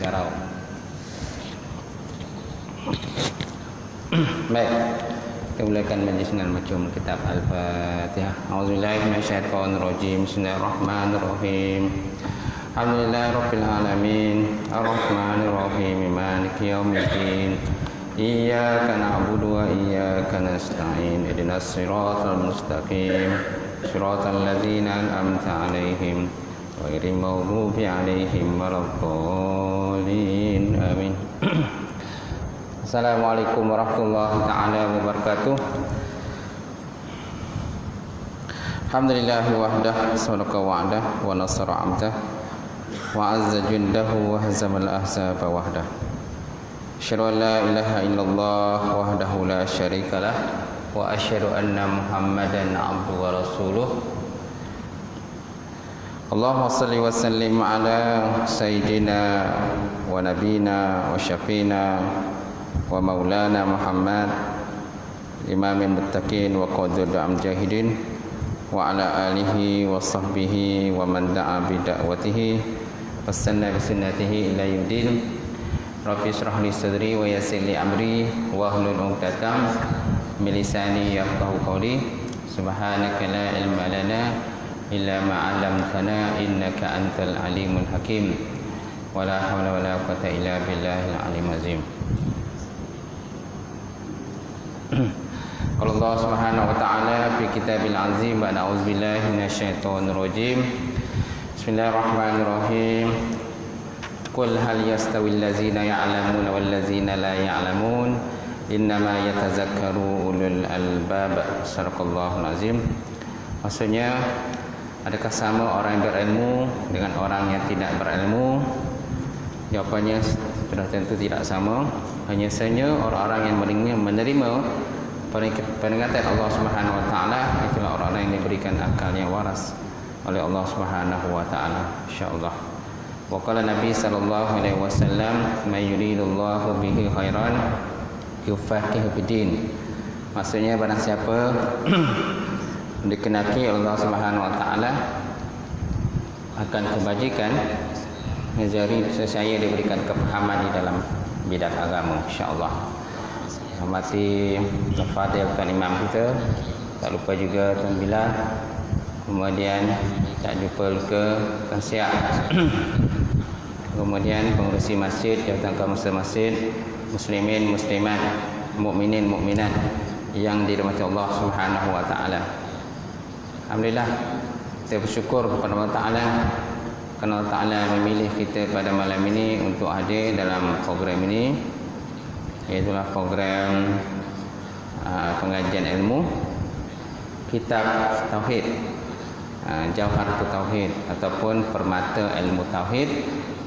Karau. Baik, kita mulakan majlis dengan membaca kitab Al-Fatihah. A'udzubillahi minasyaitonir rajim. Bismillahirrahmanirrahim. Alhamdulillahirabbil alamin. Arrahmanir rahim. Maliki yaumiddin. Iyyaka na'budu wa iyyaka nasta'in. Ihdinas siratal mustaqim. Siratal ladzina an'amta 'alaihim ghairil maghdubi 'alaihim waladdallin. Amin. Assalamualaikum warahmatullahi taala wabarakatuh. Alhamdulillah wahdah, sadaqa wa'dah, wa nasara 'abdah, wa 'azza jundahu wa hazamal ahzaba wahdah. Asyhadu an la ilaha illallah wahdahu la syarikalah, wa asyhadu anna Muhammadan 'abduhu wa rasuluh. Allahumma salli wa sallim ala sayyidina wa nabina wa syafiina wa maulana Muhammad imamil muttaqin wa qadul amjahidin wa ala alihi wa sahbihi wa man da'a bi da'watihi wasanna bi sunnatihi ila yaumil. Rabbi shrah li sadri wa yassir li amri wa hlul 'uqdatam min lisani yafqahu qawli. Subhanaka la ilma lana illa ma 'allamtana innaka antal alimul hakim. Wala haula wala quwwata illa billahil alim azim. Qala Allah Subhanahu wa ta'ala fi kitabil azim wa a'udzubillahi minasyaitonir rajim. Bismillahirrahmanirrahim. Qul hal yastawil ladzina ya'lamuna wal ladzina la ya'lamun innama yatazakkaru ulul albab. Sadaqallahul azim. Maksudnya, adakah sama orang yang berilmu dengan orang yang tidak berilmu? Jawapannya sudah tentu tidak sama. Hanya saja orang-orang yang menerima peringatan Allah Subhanahu wa taala itulah orang-orang yang diberikan akal yang waras oleh Allah Subhanahu wa taala, insyaallah. Wa qala Nabi sallallahu alaihi wasallam, "May yuridullahu bihi khairan yufaqihu fid-din." Maksudnya barang siapa dikenaki Allah Subhanahu wa taala akan kebajikan, jadi saya diberikan kepahaman di dalam bidang agama, insyaallah. Hormati Al-Fatihah Tuan Imam kita, tak lupa juga Tuan Bilal, kemudian tak lupa Tuan Siap, kemudian pengurusi masjid, jawatan kawasan masjid, muslimin muslimat, mukminin mukminat yang dirahmati Allah Subhanahu wa taala. Alhamdulillah, kita bersyukur kepada Allah Taala kerana Allah Ta'ala memilih kita pada malam ini untuk hadir dalam program ini, iaitulah program pengajian ilmu kitab Tauhid, Jawharatul Tauhid ataupun Permata Ilmu Tauhid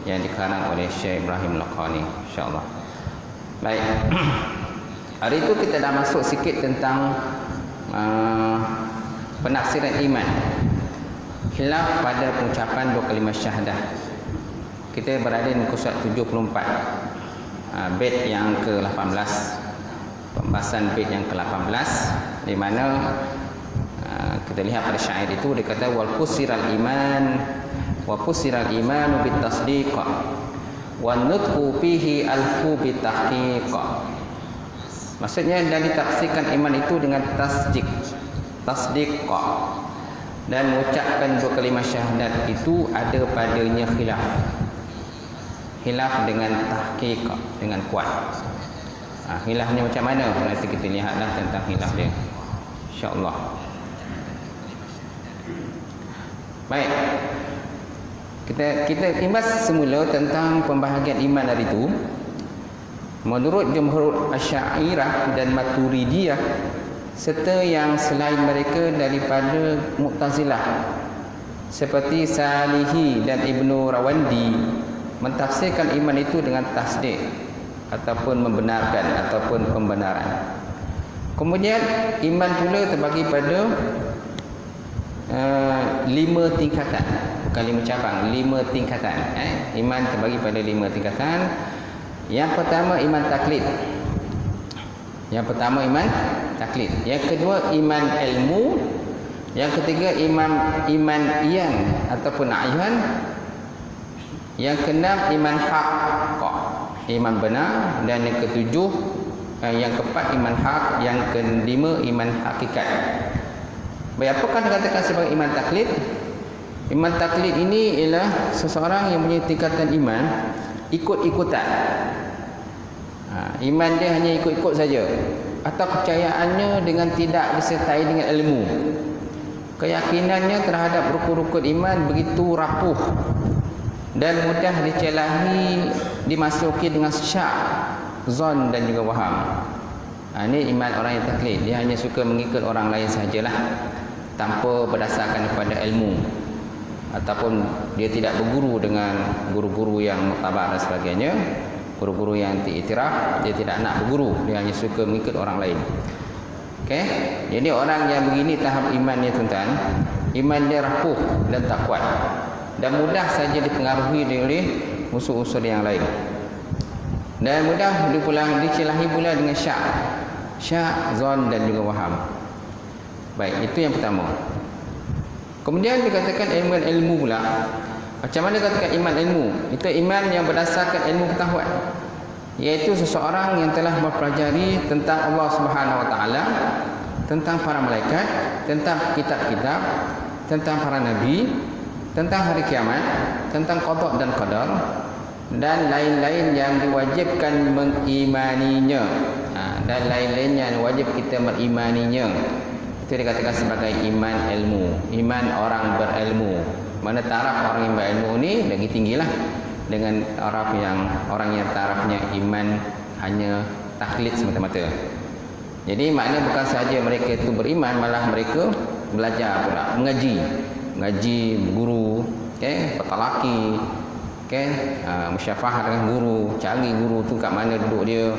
yang dikarang oleh Syekh Ibrahim Laqani, insyaAllah. Baik, hari itu kita dah masuk sikit tentang penafsiran iman, khilaf pada pengucapan dua kalimah syahadah. Kita berada di muka surat 74, bait yang ke-18, pembahasan bait yang ke-18, di mana kita lihat pada syair itu dia kata wal fusiral iman wa fusiral iman bit tasdiq wa nutqu fihi alfu bit tahqiq. Maksudnya dan ditafsirkan iman itu dengan tasdiq dan mengucapkan dua kalimah syahadat itu ada padanya khilaf dengan tahqiq, dengan kuat. Khilafnya macam mana? Nanti kita lihatlah tentang khilaf dia, insya-Allah. Baik, kita timbas semula tentang pembahagian iman hari itu. Menurut jumhur Asy'ariyah dan Maturidiyah serta yang selain mereka daripada Mu'tazilah seperti Salihi dan Ibnu Rawandi mentafsirkan iman itu dengan tasdik ataupun membenarkan ataupun pembenaran. Kemudian iman pula terbagi pada 5 tingkatan, bukan 5 cabang, 5 tingkatan. Iman terbagi pada 5 tingkatan. Yang pertama iman taklid. Yang pertama iman taklid. Yang kedua iman ilmu. Yang ketiga iman iyan ataupun ayhan. Yang keenam iman hak, iman benar. Dan yang ketujuh, yang keempat iman hak. Yang kelima iman hakikat. Baik, apakah dikatakan sebagai iman taklid? Iman taklid ini ialah seseorang yang punya tingkatan iman ikut-ikutan. Iman dia hanya ikut-ikut saja, atau kepercayaannya dengan tidak disertai dengan ilmu. Keyakinannya terhadap rukun-rukun iman begitu rapuh dan mudah dicelahi, dimasuki dengan syak, zon dan juga waham. Ini iman orang yang taklid. Dia hanya suka mengikut orang lain sahajalah, tanpa berdasarkan kepada ilmu, ataupun dia tidak berguru dengan guru-guru yang muktabar dan sebagainya, guru-guru yang diiktiraf. Dia tidak nak berguru, dia hanya suka mengikut orang lain. Okey, jadi orang yang begini tahap imannya tuan-tuan, iman dia rapuh dan tak kuat, dan mudah saja dipengaruhi oleh unsur-unsur yang lain, dan mudah dicelahi pula dengan syak, zon dan juga waham. Baik, itu yang pertama. Kemudian dikatakan ilmu pula. Macam mana dikatakan iman ilmu? Itu iman yang berdasarkan ilmu pengetahuan, iaitu seseorang yang telah mempelajari tentang Allah Subhanahu Wa Taala, tentang para malaikat, tentang kitab-kitab, tentang para nabi, tentang hari kiamat, tentang qada dan qadar, dan lain-lain yang diwajibkan mengimaninya. Dan lain-lain yang wajib kita mengimaninya. Itu dikatakan sebagai iman ilmu, iman orang berilmu. Mana taraf orang yang berilmu ni lagi tinggilah dengan orang yang tarafnya iman hanya taklid semata-mata. Jadi maknanya bukan sahaja mereka itu beriman, malah mereka belajar pula, mengaji, berguru, bertalaki, musyafahah dengan guru, cari guru tu kat mana duduk dia,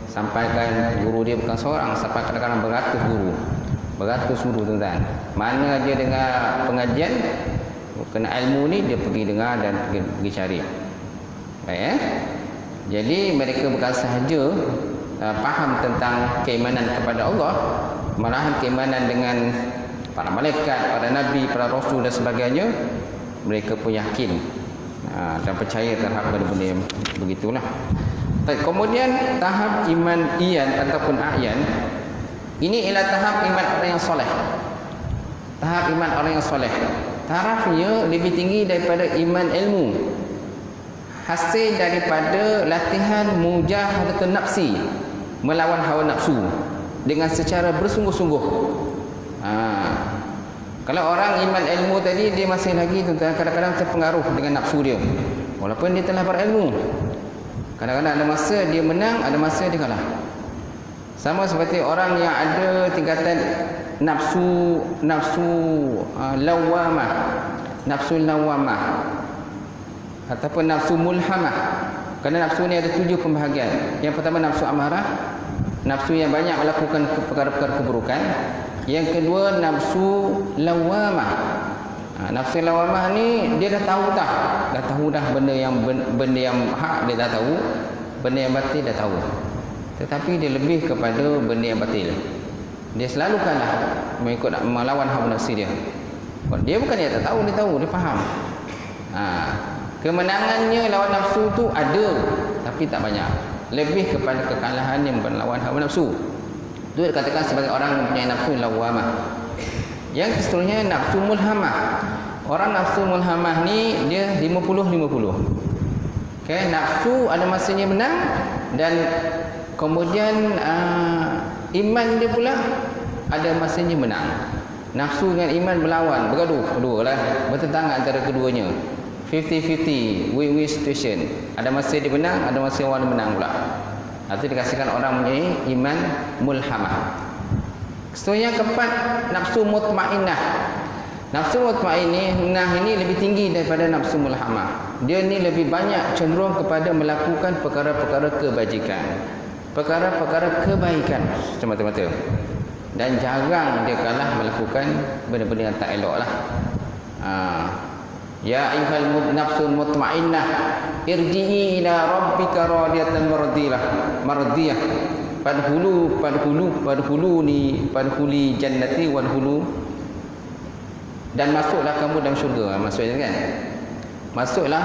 sampaikan guru dia bukan seorang, sampai kadang-kadang beratus guru tuan-tuan. Mana dia dengar pengajian kena ilmu ni, dia pergi dengar dan pergi cari. Baik, jadi mereka bukan sahaja faham tentang keimanan kepada Allah, malahan keimanan dengan para malaikat, para nabi, para rasul dan sebagainya, mereka pun yakin dan percaya terhadap benda-benda yang begitulah. Kemudian tahap iman iyan ataupun a'yan, ini ialah tahap iman orang yang soleh. Tahap iman orang yang soleh, tarafnya lebih tinggi daripada iman ilmu, hasil daripada latihan mujahadatun nafsi, melawan hawa nafsu dengan secara bersungguh-sungguh. Kalau orang iman ilmu tadi, dia masih lagi kadang-kadang terpengaruh dengan nafsu dia, walaupun dia telah berilmu. Kadang-kadang ada masa dia menang, ada masa dia kalah. Sama seperti orang yang ada tingkatan nafsu lawamah, ataupun nafsu mulhamah. Kerana nafsu ni ada 7 pembahagian. Yang pertama nafsu amarah, nafsu yang banyak melakukan perkara-perkara keburukan. Yang kedua nafsu lawamah. Nafsu lawamah ni dia dah tahu dah benda yang hak dia dah tahu, benda yang batil dah tahu, tetapi dia lebih kepada benda yang batil. Dia selalu kalah mengikut melawan hawa nafsu dia. Dia bukan dia tak tahu, dia tahu, dia faham. Kemenangannya lawan nafsu tu ada, tapi tak banyak. Lebih kepada kekalahan yang melawan hawa nafsu. Itu dikatakan sebagai orang yang mempunyai nafsu lawamah. Yang seterusnya nafsu mulhamah. Orang nafsu mulhamah ni dia 50-50. Nafsu ada masanya menang, dan kemudian iman dia pula ada masanya menang. Nafsu dengan iman berlawan, bergaduh, kedua-dualah, bertentangan antara keduanya. 50-50, win-win situation. Ada masa dia menang, ada masa orang dia menang pula. Itu dikasihkan orang mempunyai iman mulhamah. Seterusnya keempat, nafsu mutmainnah. Nafsu mutmainnah ini lebih tinggi daripada nafsu mulhamah. Dia ni lebih banyak cenderung kepada melakukan perkara-perkara kebajikan, perkara-perkara kebaikan semata-mata, dan jarang dia kalah melakukan benda-benda yang tak elok lah. Ya ayyuhal nafsul mutmainnah irji'i ila rabbika radiyatan mardiyah fadkhuli jannati wadkhulu, dan masuklah kamu dalam syurga. Maksudnya kan, masuklah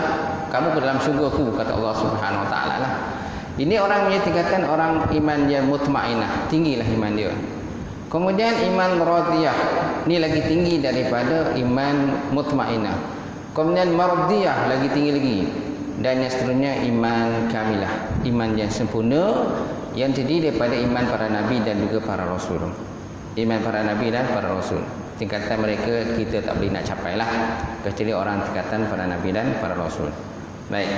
kamu ke dalam syurgaku, kata Allah Subhanahu wa taala lah. Ini orang punya tingkatan orang iman yang mutmainah, tinggilah iman dia. Kemudian iman radiyah, ni lagi tinggi daripada iman mutmainah. Kemudian mardiyah lagi tinggi lagi. Dan yang seterusnya iman kamilah, iman yang sempurna yang terdiri daripada iman para nabi dan juga para rasul. Iman para nabi dan para rasul, tingkatan mereka kita tak boleh nak capai lah, kecuali orang tingkatan para nabi dan para rasul. Baik,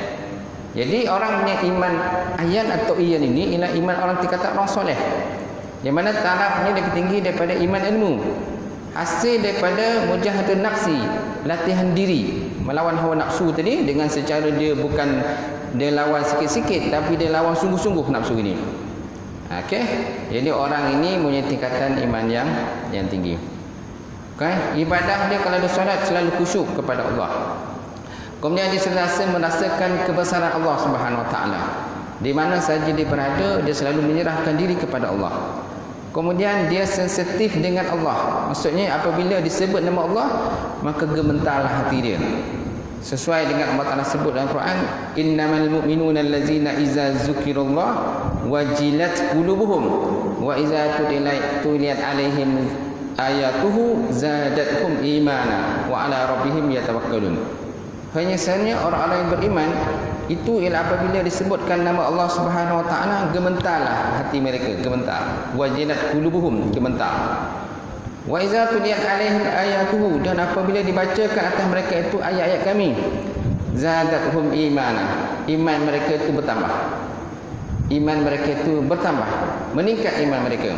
jadi orang punya iman ayan atau iyan ini ialah iman orang tingkatan orang soleh, yang mana tarafnya lebih tinggi daripada iman ilmu, hasil daripada mujahadun nafsi, latihan diri melawan hawa nafsu tadi, dengan secara dia bukan dia lawan sikit-sikit, tapi dia lawan sungguh-sungguh nafsu ini. Okey, jadi orang ini punya tingkatan iman yang tinggi. Okey, ibadah dia kalau dia solat selalu khusyuk kepada Allah. Kemudian dia sentiasa merasakan kebesaran Allah Subhanahu wa taala. Di mana saja dia berada, dia selalu menyerahkan diri kepada Allah. Kemudian dia sensitif dengan Allah. Maksudnya apabila disebut nama Allah, maka gemetarlah hati dia. Sesuai dengan Allah Taala sebut dalam Quran, innamal mu'minuna allazina iza zukirallah wajilat qulubuhum wa iza tuliyat alaihim ayatuhu zadatuhum imana wa ala rabbihim yatawakkalun. Hanya sahaja orang-orang yang beriman itu ialah apabila disebutkan nama Allah Subhanahu wa taala, gemetarlah hati mereka, gemetar. Wajilat qulubuhum, gemetar. Wa iza tuliyat alaihim ayatuhu, dan apabila dibacakan atas mereka itu ayat-ayat kami, zadatuhum imana, iman mereka itu bertambah. Iman mereka itu bertambah, meningkat iman mereka.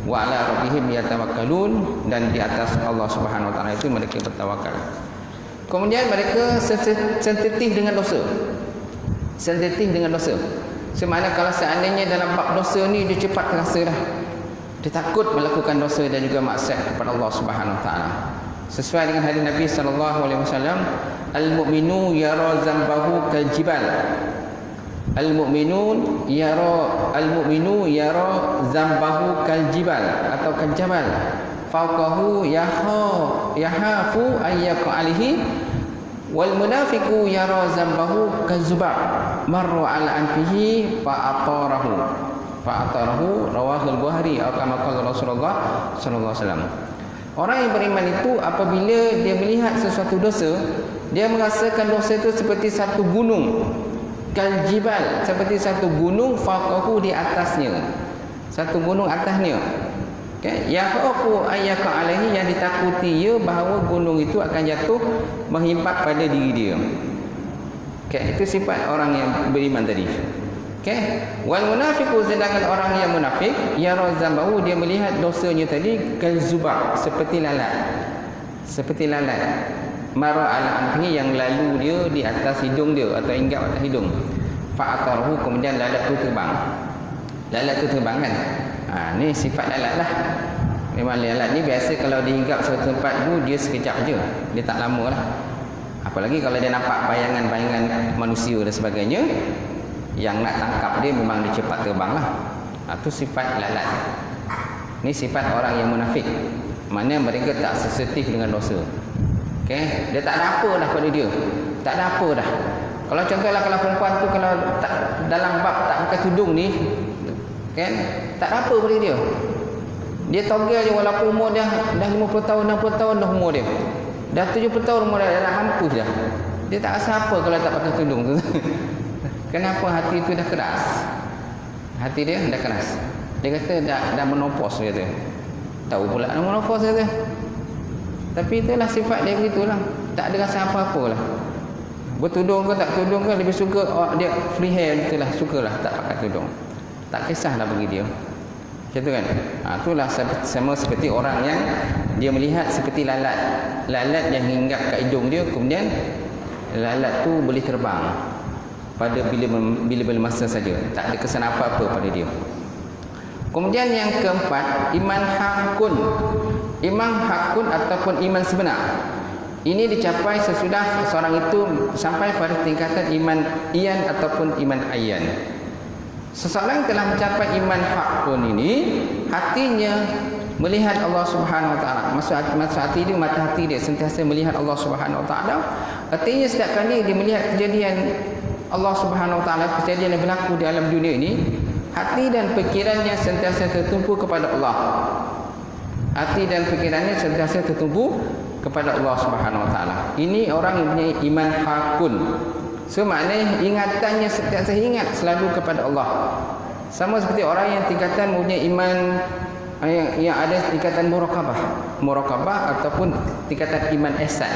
Wa ala rabbihim yatawakkalun, dan di atas Allah Subhanahu wa taala itu mereka bertawakal. Kemudian mereka sensitif dengan dosa. Sensitif dengan dosa. Semana kalau seandainya dalam bab dosa ni dia cepat terasa dah. Dia takut melakukan dosa dan juga maksiat kepada Allah Subhanahu wa taala. Sesuai dengan hadis Nabi sallallahu alaihi wasallam, al-mu'minu yara zambahu kal-jibal. Al-mu'minu yara zambahu kal-jibal atau kal-jabal. Fawqahu yahafu ayyaqa alihi, wal munafiqu yara zambahu kal-zubab marra ala anfihi fa'atarahu rawahul Bukhari atau kama qala Rasulullah sallallahu alaihi wasallam. Orang yang beriman itu apabila dia melihat sesuatu dosa, dia merasakan dosa itu seperti satu gunung, kaljibal, seperti satu gunung, faqahu di atasnya, satu gunung atasnya. Okay. Yakhafu ayyaka alaihi, yang ditakuti ia bahawa gunung itu akan jatuh menghimpak pada diri dia. Okay. Itu sifat orang yang beriman tadi. Okay. Wal munafiqu, sedangkan orang yang munafik, yara zambahu, dia melihat dosanya tadi kalzubab, seperti lalat. Seperti lalat. Mara ala anfihi, yang lalu dia di atas hidung dia atau hinggap atas hidung. Fa'atarahu, kemudian lalat tu terbang. Lalat tu terbang kan? Ni sifat lalat lah. Memang lalat ni biasa kalau dihinggap suatu tempat tu dia sekejap je, dia tak lama lah. Apalagi kalau dia nampak bayangan-bayangan manusia dan sebagainya, yang nak tangkap dia memang dia cepat terbang lah. Itu sifat lalat. Ni sifat orang yang munafik, mana mereka tak sensitif dengan dosa. Okay? Dia tak ada apa dah pada dia, tak ada apa dah. Kalau contohlah kalau perempuan tu kalau tak, dalam bab tak pakai tudung ni, kan, tak ada apa pada dia. Dia togel je walaupun umur dia dah 50 tahun, 60 tahun dah umur dia. Dah 70 tahun umur dia dah mampus dah. Dia tak rasa apa kalau tak pakai tudung tu. Kenapa? Hati tu dah keras. Hati dia dah keras. Dia kata dah menopos, dia kata. Tahu pula dah menopos, dia kata. Tapi itulah sifat dia begitulah. Tak ada rasa apa-apa lah. Bertudung ke tak tudung ke, lebih suka dia free hair gitulah, sukalah tak pakai tudung. Tak kisahlah bagi dia. Macam tu kan? Itulah sama seperti orang yang dia melihat seperti lalat. Lalat yang hinggap kat hidung dia, kemudian lalat tu boleh terbang pada bila masa saja. Tak ada kesan apa-apa pada dia. Kemudian yang keempat, iman hakun. Iman hakun ataupun iman sebenar. Ini dicapai sesudah seorang itu sampai pada tingkatan iman iyan ataupun iman ayyan. Seseorang telah mencapai iman hakun ini, hatinya melihat Allah Subhanahu wa taala. Maksud hati dia, mata hati dia sentiasa melihat Allah Subhanahu wa taala, Artinya setiap kali dia melihat kejadian Allah Subhanahu Wa Taala, kejadian yang berlaku di alam dunia ini, hati dan fikirannya sentiasa tertumpu kepada Allah. Hati dan fikirannya sentiasa tertumpu kepada Allah Subhanahu Wa Taala. Ini orang yang punya iman hakun. So maknanya ingatannya sentiasa ingat selalu kepada Allah. Sama seperti orang yang tingkatan mempunyai iman yang ada tingkatan muraqabah ataupun tingkatan iman ihsan.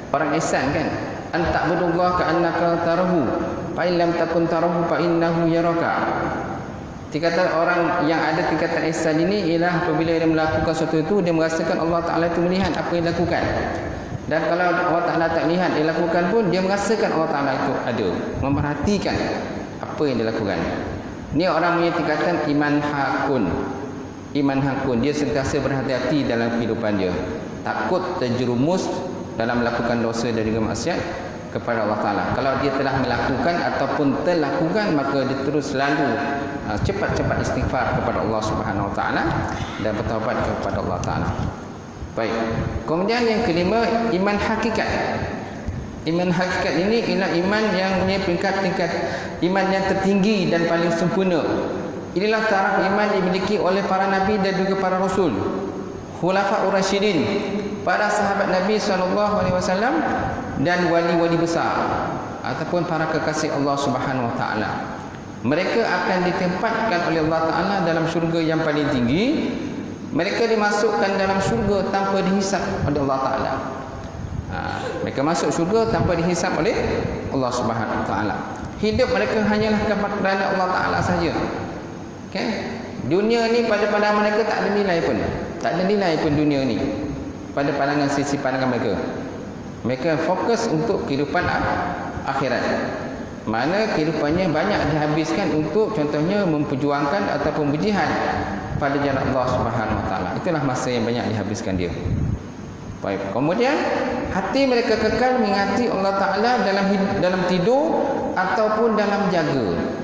Orang ihsan kan, anta'budullaha ka'annaka tarahu fa in lam takun tarahu fa innahu yaraka. Tingkatan orang yang ada tingkatan ihsan ini ialah apabila dia melakukan sesuatu itu, dia merasakan Allah Taala itu melihat apa yang dilakukan. Dan kalau Allah Taala tak lihat dia lakukan pun, dia merasakan Allah Taala itu ada, memperhatikan apa yang dilakukan. Ini orang punya tingkatan iman hakun. Iman hakun, dia sentiasa berhati-hati dalam kehidupan dia, takut terjerumus dalam melakukan dosa dan juga maksiat kepada Allah Ta'ala. Kalau dia telah melakukan ataupun terlakukan, maka dia terus selalu cepat-cepat istighfar kepada Allah Subhanahu Wa Ta'ala dan bertaubat kepada Allah Ta'ala. Baik. Kemudian yang kelima, iman hakikat. Iman hakikat ini ialah iman yang punya tingkat iman yang tertinggi dan paling sempurna. Inilah taraf iman dimiliki oleh para nabi dan juga para rasul, khulafaur rasyidin, para sahabat Nabi SAW dan wali-wali besar ataupun para kekasih Allah Subhanahu Wa Taala. Mereka akan ditempatkan oleh Allah Taala dalam syurga yang paling tinggi. Mereka dimasukkan dalam syurga tanpa dihisap oleh Allah Taala. Mereka masuk syurga tanpa dihisap oleh Allah Subhanahu Wa Taala. Hidup mereka hanyalah kerana Allah Taala saja. Okay? Dunia ni pada pandangan mereka tak ada nilai pun. Tak ada nilai pun dunia ni pada pandangan sisi pandangan mereka. Mereka fokus untuk kehidupan akhirat. Mana kehidupannya banyak dihabiskan untuk contohnya memperjuangkan ataupun berjihad pada jalan Allah Subhanahu Wa Taala. Itulah masa yang banyak dihabiskan dia. Baik. Kemudian hati mereka kekal mengingati Allah Taala dalam tidur ataupun dalam jaga.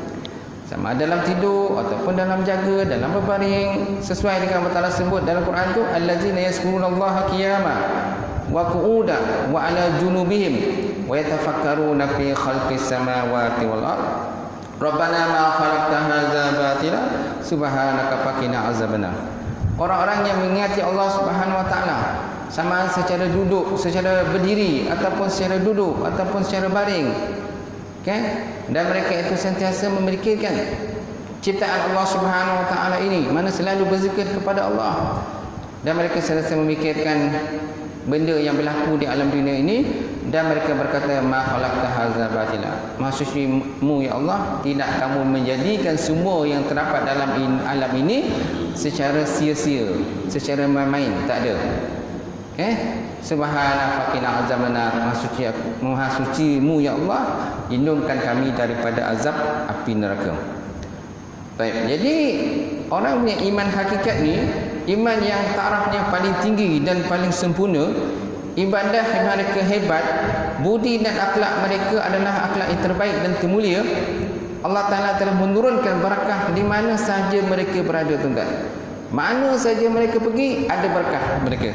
Sama dalam tidur ataupun dalam jaga, dalam berbaring, sesuai dengan Allah Taala sebut dalam Quran tu, allazina yazkurullaha qiyaman wa qu'udan wa 'ala junubihim wa yatafakkaruna fi khalqis samawati wal ard rabbana ma khalaqta hadza batila subhanaka faqina azabannar. Orang-orang yang mengingati Allah Subhanahu Wa Taala sama secara duduk, secara berdiri ataupun secara duduk ataupun secara baring. Okay? Dan mereka itu sentiasa memikirkan ciptaan Allah Subhanahu Wa Taala ini, mana selalu berzikir kepada Allah. Dan mereka sentiasa memikirkan benda yang berlaku di alam dunia ini, dan mereka berkata, ma khalaqta hadza batila. Maha suci-Mu ya Allah, tidak kamu menjadikan semua yang terdapat dalam alam ini secara sia-sia, secara main-main, tak ada. Subhana faqina azabannar. Maha suci-Mu ya Allah, lindungkan kami daripada azab api neraka. Baik, jadi orang punya iman hakikat ni, iman yang tarafnya paling tinggi dan paling sempurna, ibadah mereka hebat, budi dan akhlak mereka adalah akhlak yang terbaik dan termulia. Allah Ta'ala telah menurunkan barakah di mana sahaja mereka berada, tuan-tuan. Mana sahaja mereka pergi, ada barakah mereka.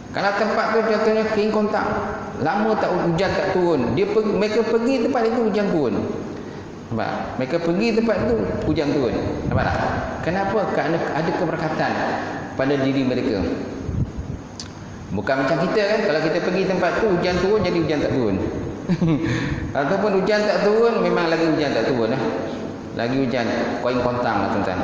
Kalau tempat tu contohnya King Kontak, lama tak hujan tak turun, mereka pergi tempat itu hujan turun. Nampak? Mereka pergi tempat itu hujan turun. Nampak tak? Kenapa? Kerana ada keberkatan pada diri mereka. Bukan macam kita kan, kalau kita pergi tempat tu hujan turun, jadi hujan tak turun. Ataupun hujan tak turun, memang lagi hujan tak turun lah. Lagi hujan koin kontang lah, tuan-tuan.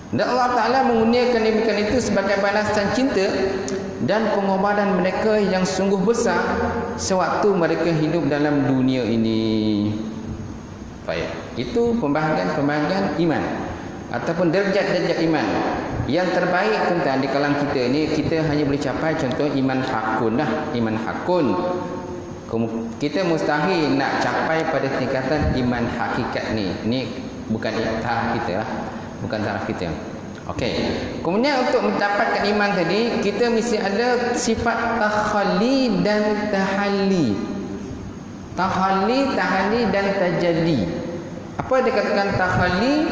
Dan Allah Ta'ala mengurniakan demikian itu sebagai balasan cinta dan pengorbanan mereka yang sungguh besar sewaktu mereka hidup dalam dunia ini. Baik, itu pembahagian iman ataupun derajat-derajat iman. Yang terbaik tuan-tuan di kalangan kita ini, kita hanya boleh capai contoh iman hakun lah, iman hakun. Kita mustahil nak capai pada tingkatan iman hakikat ni. Ini bukan taraf kita lah, bukan taraf kita. Okey. Kemudian untuk mendapatkan iman tadi, kita mesti ada sifat takhalli dan tahalli. Tahalli dan tajalli. Apa dikatakan tahalli?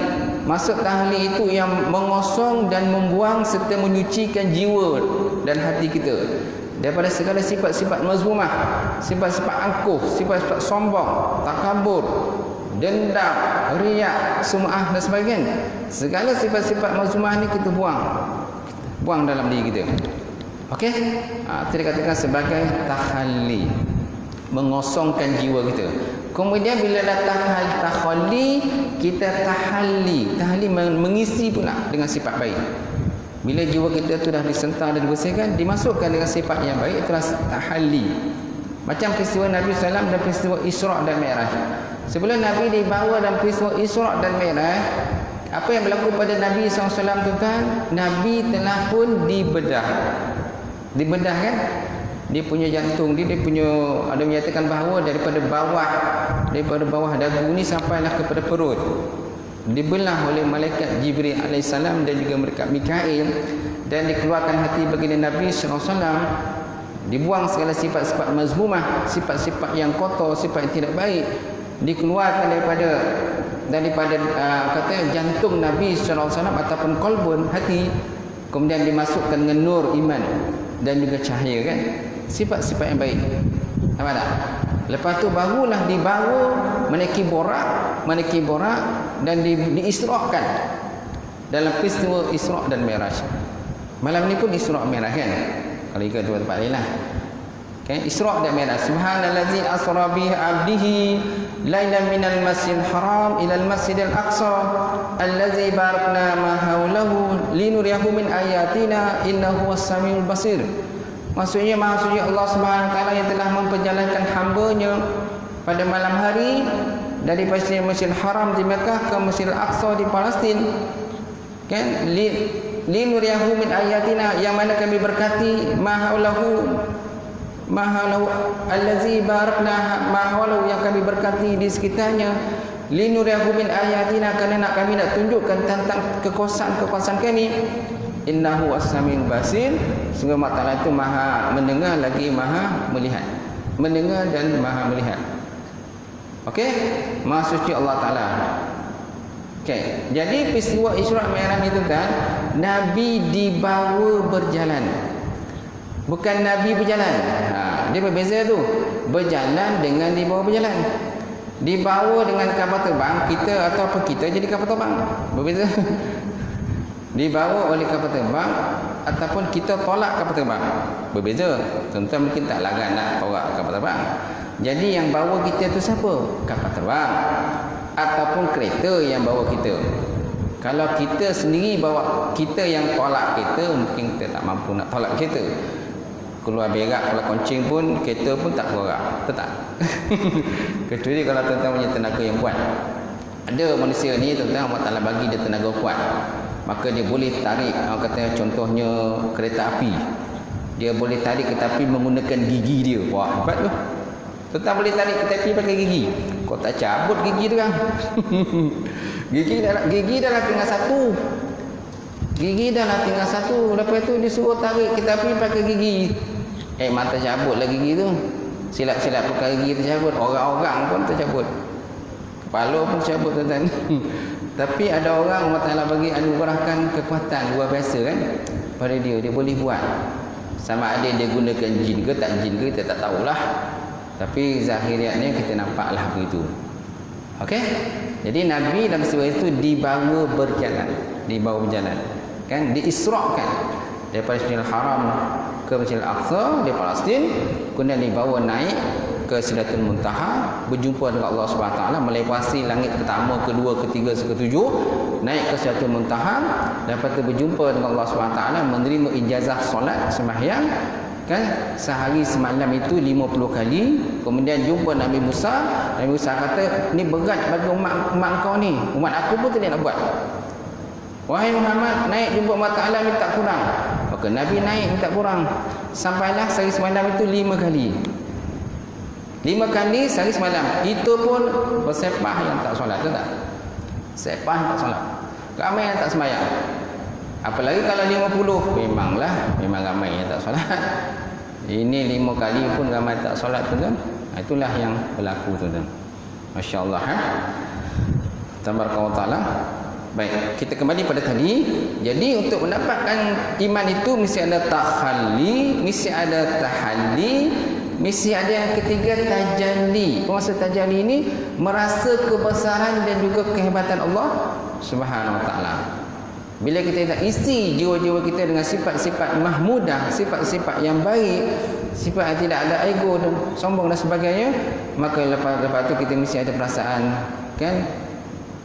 Maksud tahalli itu yang mengosong dan membuang serta menyucikan jiwa dan hati kita. daripada segala sifat-sifat mazmumah, sifat-sifat angkuh, sifat-sifat sombong, takabur, dendam, riak, sum'ah dan sebagainya. Segala sifat-sifat mazmumah ni kita buang dalam diri kita. Okey? Itu dikatakan sebagai tahalli, mengosongkan jiwa kita. Kemudian bila dah tahalli, kita tahalli mengisi pula dengan sifat baik. Bila jiwa kita tu dah disentar dan dibersihkan, dimasukkan dengan sifat yang baik, itulah tahalli. Macam peristiwa Nabi SAW dan peristiwa Isra' dan Mi'raj. Sebelum Nabi dibawa dalam peristiwa Isra' dan Mi'raj, apa yang berlaku pada Nabi SAW tu kan, Nabi telah pun dibedah kan, dia punya jantung dia punya, ada menyatakan bahawa daripada bawah dagu ni sampailah kepada perut, dibelah oleh malaikat Jibril alaihissalam dan juga malaikat Mikail, dan dikeluarkan hati baginda Nabi SAW, dibuang segala sifat-sifat mazmumah, sifat-sifat yang kotor, sifat yang tidak baik, dikeluarkan daripada kata jantung Nabi SAW ataupun kolbun, hati, kemudian dimasukkan dengan nur iman dan juga cahaya kan, sifat-sifat yang baik. Nampak tak? Lepas tu barulah dibawa menaiki borak dan diisra'kan dalam peristiwa Isra' dan Mi'raj. Malam ni pun Isra' Mi'raj kan, kalau ikut tempat lain lah. Okay, Isra' dan Mi'raj. Subhanallazi asra bi 'abdihi lailan minal masjidil haram ilal masjidil aqsa allazi barakna ma haulahu linuriyahu min ayatina innahu was-samiul basir. Maksudnya Allah Subhanahu wa taala yang telah memperjalankan hamba-Nya pada malam hari dari Masjidil Haram di Mekah ke Masjidil Aqsa di Palestin. Kan? Linuriyahu min ayatina, yang mana kami berkati mahaulahu allazi barakna mahaulahu, yang kami berkati di sekitarnya. Linuriyahu min ayatina, kerana kami nak tunjukkan tentang kekuasaan kami. Innahu as-samiul basir, sungguh Allah Ta'ala itu maha mendengar lagi maha melihat, mendengar dan maha melihat. Okey, maha suci Allah Ta'ala. Okey, jadi peristiwa Isra' Mi'raj itu kan, Nabi dibawa berjalan, bukan Nabi berjalan. Dia berbeza tu, berjalan dengan dibawa berjalan. Dibawa dengan kapal terbang, kita atau apa kita jadi kapal terbang, berbeza. Dibawa oleh kapal terbang ataupun kita tolak kapal terbang, berbeza. Tuan-tuan mungkin tak lagan nak tolak kapal terbang. Jadi yang bawa kita tu siapa? Kapal terbang ataupun kereta yang bawa kita. Kalau kita sendiri bawa, kita yang tolak kereta, mungkin kita tak mampu nak tolak kereta. Keluar berak, kalau koncing pun kereta pun tak keluar, tak? Kecuali kalau tuan-tuan punya tenaga yang kuat. Ada manusia ni tuan-tuan, Allah Ta'ala bagi dia tenaga kuat, maka dia boleh tarik, kata contohnya kereta api, dia boleh tarik kereta api menggunakan gigi dia. Wah, hebat tu. Tuan boleh tarik kereta api pakai gigi. Kau tak cabut gigi tu kan? Gigi dah tinggal satu. Gigi dah tinggal satu. Lepas tu dia suruh tarik kereta api pakai gigi. Mata cabut lah gigi tu. Silap-silap pakai gigi tercabut. Orang-orang pun tercabut. Kepala pun tercabut tuan-tuan. Tapi ada orang Allah Ta'ala bagi anugerahkan kekuatan luar biasa kan pada dia. Dia boleh buat. Sama ada dia gunakan jin ke tak jin ke, kita tak tahulah. Tapi zahiriatnya kita nampaklah begitu. Okey? Jadi Nabi dalam peristiwa itu dibawa berjalan. Kan? Diisra'kan daripada Masjidil Haram ke Masjidil Aqsa di Palestin. Kemudian dibawa naik ke Sidratul Muntaha, berjumpa dengan Allah Subhanahu Wa Taala, melewati langit pertama, kedua, ketiga, ketujuh, naik ke Sidratul Muntaha, lepas tu berjumpa dengan Allah Subhanahu Wa Taala, menerima ijazah solat sembahyang kan, sehari semalam itu 50 kali. Kemudian jumpa Nabi Musa kata, ni berat bagi umat kau ni, umat aku pun tidak nak buat. Wahai Muhammad, naik jumpa Allah Ta'ala, minta kurang. Maka Nabi naik minta kurang, sampailah sehari semalam itu 5 kali. 5 kali sehari semalam. Itu pun bersepah yang tak solat, tu tak? Sepah yang tak solat. Ramai yang tak sembahyang. Apalagi kalau 50, memang ramai yang tak solat. Ini 5 kali pun ramai tak solat, tuan-tuan. Itulah yang berlaku, tuan-tuan. Masya-Allah. Tabarakallahu taala. Baik, kita kembali pada tadi. Jadi untuk mendapatkan iman itu mesti ada takhalli, mesti ada tahalli, mesti ada yang ketiga tajalli. Maksud tajalli ini merasa kebesaran dan juga kehebatan Allah Subhanahu wa taala. Bila kita dah isi jiwa-jiwa kita dengan sifat-sifat mahmudah, sifat-sifat yang baik, sifat yang tidak ada ego dan sombong dan sebagainya, maka lepas itu kita mesti ada perasaan, kan,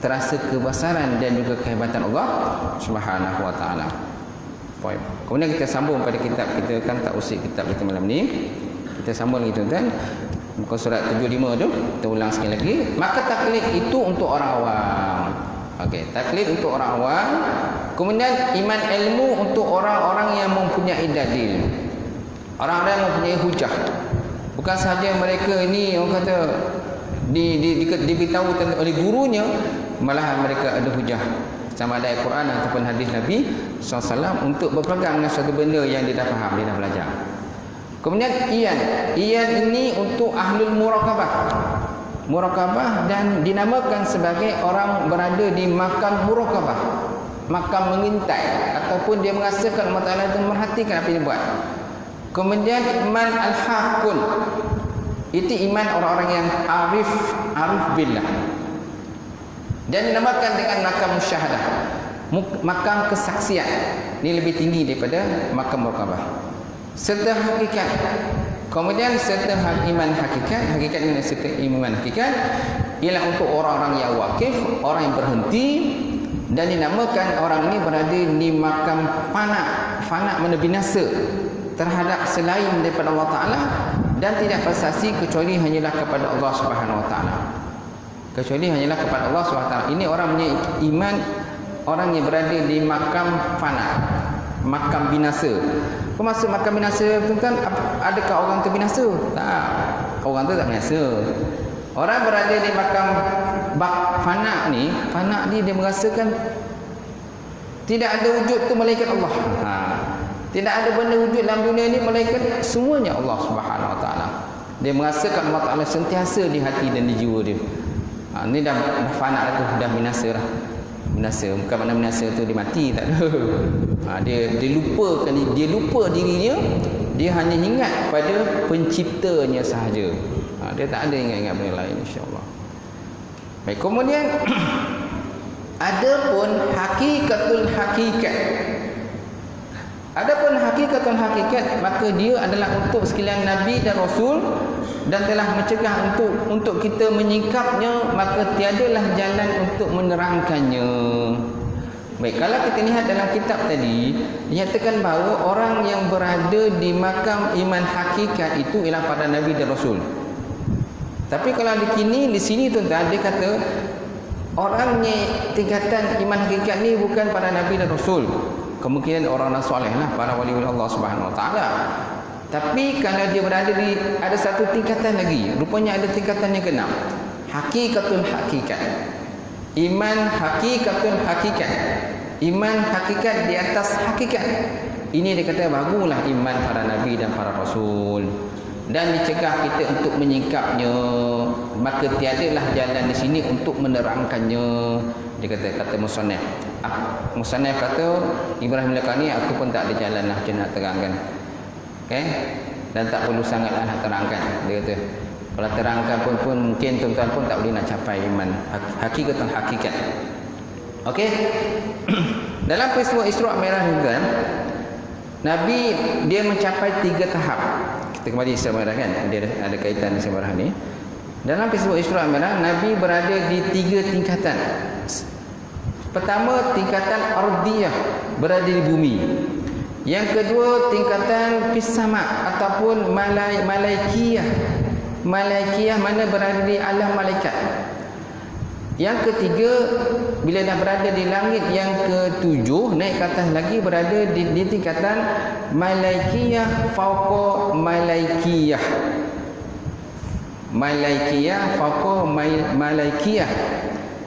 terasa kebesaran dan juga kehebatan Allah Subhanahu wa taala. Baik. Kemudian kita sambung pada kitab kita, kan tak usik kitab kita malam ni. Kita sambung lagi tuan-tuan. Muka surat 75 tu, kita ulang sekali lagi. Maka taklid itu untuk orang awam. Okey, taklid untuk orang awam. Kemudian iman ilmu untuk orang-orang yang mempunyai dalil. Orang-orang yang mempunyai hujah. Bukan sahaja mereka ini orang kata diberitahu oleh gurunya, malah mereka ada hujah sama ada Al-Quran ataupun hadis Nabi SAW untuk berpegang dengan suatu benda yang dia dah faham, dia dah belajar. Kemudian iyan ini untuk ahlul murakabah dan dinamakan sebagai orang berada di makam murakabah, makam mengintai, ataupun dia merasakan Allah Ta'ala itu merhatikan apa yang dia buat. Kemudian iman al-haqun, itu iman orang-orang yang arif billah, dan dinamakan dengan makam musyahadah, makam kesaksian. Ini lebih tinggi daripada makam murakabah. Serta hakikat. Kemudian serta iman hakikat. Hakikat ini serta iman hakikat ialah untuk orang-orang yang wakif, orang yang berhenti, dan dinamakan orang ini berada di makam fana mana binasa terhadap selain daripada Allah Ta'ala, dan tidak bersaksi kecuali hanyalah kepada Allah Subhanahu wa taala. Kecuali hanyalah kepada Allah Subhanahu wa taala. Ini orang punya iman, orang yang berada di makam fana, makam binasa. Apa maksud makam binasa, tuan-tuan? Adakah orang tu binasa? Tak. Orang tu tak binasa. Orang berada di makam fana ni dia merasakan tidak ada wujud tu malaikat Allah. Tidak ada benda wujud dalam dunia ni melainkan semuanya Allah Subhanahu wa taala. Dia merasakan Allah Taala sentiasa di hati dan di jiwa dia. Ni dah fana tu, dah binasa dah. Binasa bukan makna binasa tu dia mati, tak ada. Dia lupa dirinya, dia hanya ingat pada penciptanya sahaja. Dia tak ada ingat-ingat benda lain, insya-Allah. Baik, kemudian adapun hakikatul hakikat. Adapun hakikatul hakikat, maka dia adalah untuk sekalian Nabi dan Rasul, dan telah mencegah untuk kita menyingkapnya, maka tiadalah jalan untuk menerangkannya. Baik, kalau kita lihat dalam kitab tadi, dinyatakan bahawa orang yang berada di makam iman hakikat itu ialah para Nabi dan Rasul. Tapi kalau di sini tuan-tuan, dia kata orangnya tingkatan iman hakikat ni bukan para Nabi dan Rasul. Kemungkinan orang-orang soleh lah, para wali Allah Subhanahu wa taala. Tapi kalau dia berada di ada satu tingkatan lagi, rupanya ada tingkatan yang keenam, hakikatul hakikat. Iman hakikatul hakikat. Iman hakikat di atas hakikat. Ini dia kata barulah iman para nabi dan para rasul. Dan dicegah kita untuk menyingkapnya, maka tiadalah jalan di sini untuk menerangkannya. Dia kata musannaf. Musannaf kata Ibrahim Al-Qani, aku pun tak ada jalan lah nak terangkan. Okay? Dan tak perlu sangatlah nak terangkan. Dia kata kalau terangkan pun mungkin tuan-tuan pun tak boleh nak capai iman hakikatan hakikat. Okey. Dalam peristiwa Isra' Mi'raj tuan, Nabi dia mencapai 3 tahap. Kita kembali Isra' Mi'raj kan, dia ada kaitan dengan Isra' Mi'raj ni. Dalam peristiwa Isra' Mi'raj, Nabi berada di 3 tingkatan. Pertama, tingkatan ardiyah, berada di bumi. Yang kedua, tingkatan pisama ataupun malaikiyah. Malaikiyah mana berada di alam malaikat. Yang ketiga, bila dah berada di langit yang ke-7, naik ke atas lagi, berada di tingkatan malaikiyah fauqa malaikiyah. Malaikiyah fauqa malaikiyah.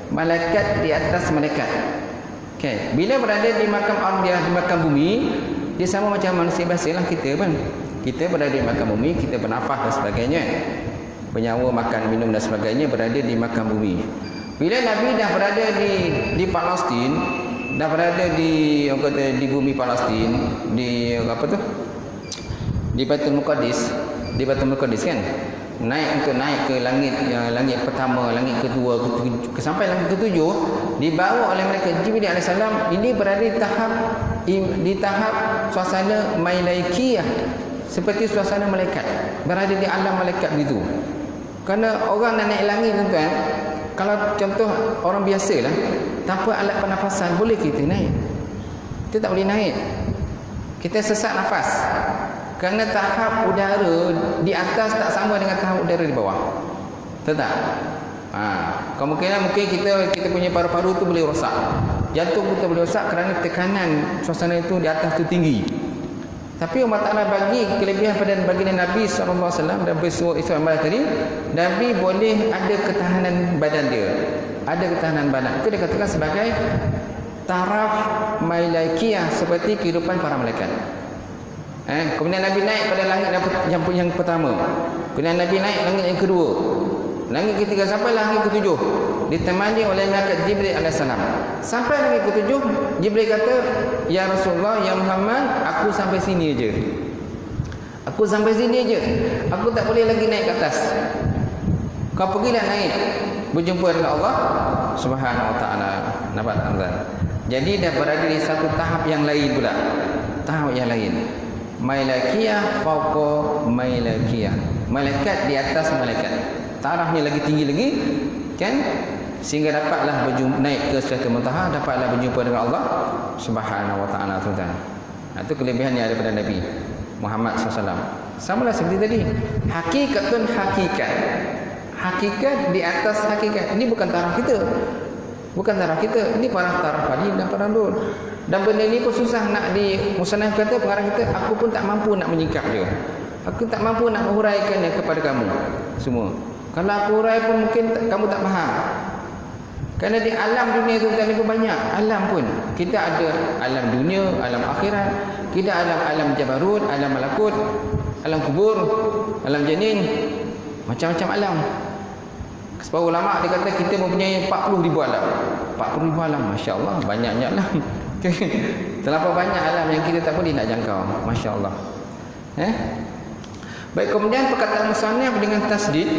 Malaikat di atas malaikat. Okey, bila berada di makam ardiyah, di makam bumi, dia sama macam manusia biasalah kita kan. Kita berada di makam bumi, kita bernafas dan sebagainya. Bernyawa, makan, minum dan sebagainya berada di makam bumi. Bila Nabi dah berada di Palestin, dah berada di orang kata di bumi Palestin, di apa tu? Di Baitul Muqaddis, kan. Naik ke langit pertama, langit kedua, sampai langit ketujuh, dibawa oleh mereka Jibril alaihissalam. Ini berada di tahap suasana malaikiyah, seperti suasana malaikat, berada di alam malaikat begitu. Kerana orang nak naik langit tuan-tuan, kalau contoh orang biasalah, tanpa alat pernafasan boleh kita naik? Kita tak boleh naik. Kita sesak nafas. Kerana tahap udara di atas tak sama dengan tahap udara di bawah. Betul tak? Kemungkinan mungkin kita punya paru-paru tu boleh rosak. Jantung kita boleh rosak kerana tekanan suasana itu di atas tu tinggi. Tapi Allah Ta'ala bagi kelebihan pada baginda Nabi SAW dan bersuara Isra Mi'raj tadi, Nabi boleh ada ketahanan badan dia. Ada ketahanan badan. Itu dikatakan sebagai taraf malaikiyah, seperti kehidupan para malaikat. Kemudian Nabi naik pada langit yang pertama. Kemudian Nabi naik langit yang kedua, langit ketiga, sampai langit ketujuh, ditemani oleh malaikat Jibril alaihissalam. Sampai langit ketujuh, Jibril kata, "Ya Rasulullah, ya Muhammad, aku sampai sini aja. Aku sampai sini aja. Aku tak boleh lagi naik ke atas. Kau pergilah naik berjumpa dengan Allah Subhanahu wa taala." Nampak tak? Jadi dah berada di satu tahap yang lain pula. Tahap yang lain. Malaikiyah fauqa malaikiyah. Malaikat di atas malaikat. Tarafnya lagi tinggi lagi, kan? Sehingga dapatlah naik ke Sidratul Muntaha, dapatlah berjumpa dengan Allah Subhanahu wa taala, tuan-tuan. Itu kelebihan yang ada pada Nabi Muhammad SAW. Samalah seperti tadi. Hakikatun hakikat. Hakikat di atas hakikat. Ini bukan taraf kita. Bukan taraf kita. Ini taraf Fadil dan para nur. Dan benda ni pun susah nak musannaf kata, pengarang kita, aku pun tak mampu nak menyingkap dia. Aku tak mampu nak menghuraikannya kepada kamu semua. Kalau aku hurai pun mungkin kamu tak faham. Kerana di alam dunia tu kan pun banyak alam pun. Kita ada alam dunia, alam akhirat, kita alam jabarut, alam malakut, alam kubur, alam janin, macam-macam alam. Sebab ulama dia kata kita mempunyai 40,000 alam. 40,000 alam, masya-Allah, banyaknya alam. Terlalu banyak alam yang kita tak boleh nak jangkau, masya-Allah. Baik, kemudian perkataan musannaf dengan tasdid,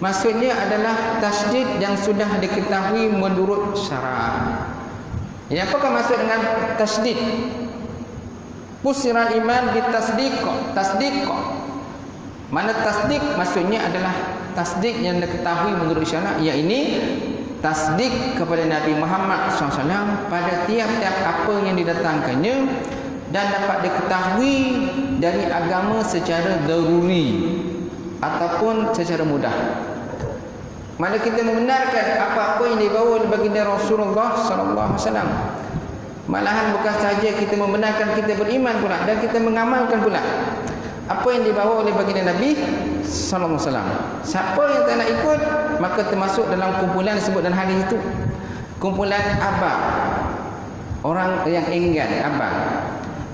maksudnya adalah tasdid yang sudah diketahui menurut syarak. Ini apakah maksud dengan tasdid? Pusira iman ditasdiq. Tasdiq. Mana tasdik? Maksudnya adalah tasdik yang diketahui menurut syarak, iaitu tasdik kepada Nabi Muhammad SAW pada tiap-tiap apa yang didatangkannya dan dapat diketahui dari agama secara daruri ataupun secara mudah. Mana kita membenarkan apa-apa yang dibawa oleh baginda Rasulullah SAW. Malahan bukan sahaja kita membenarkan, kita beriman pula dan kita mengamalkan pula apa yang dibawa oleh baginda Nabi sallallahu alaihi wasallam. Siapa yang tak nak ikut, maka termasuk dalam kumpulan disebut dalam hadis itu, kumpulan abang, orang yang enggan, abang.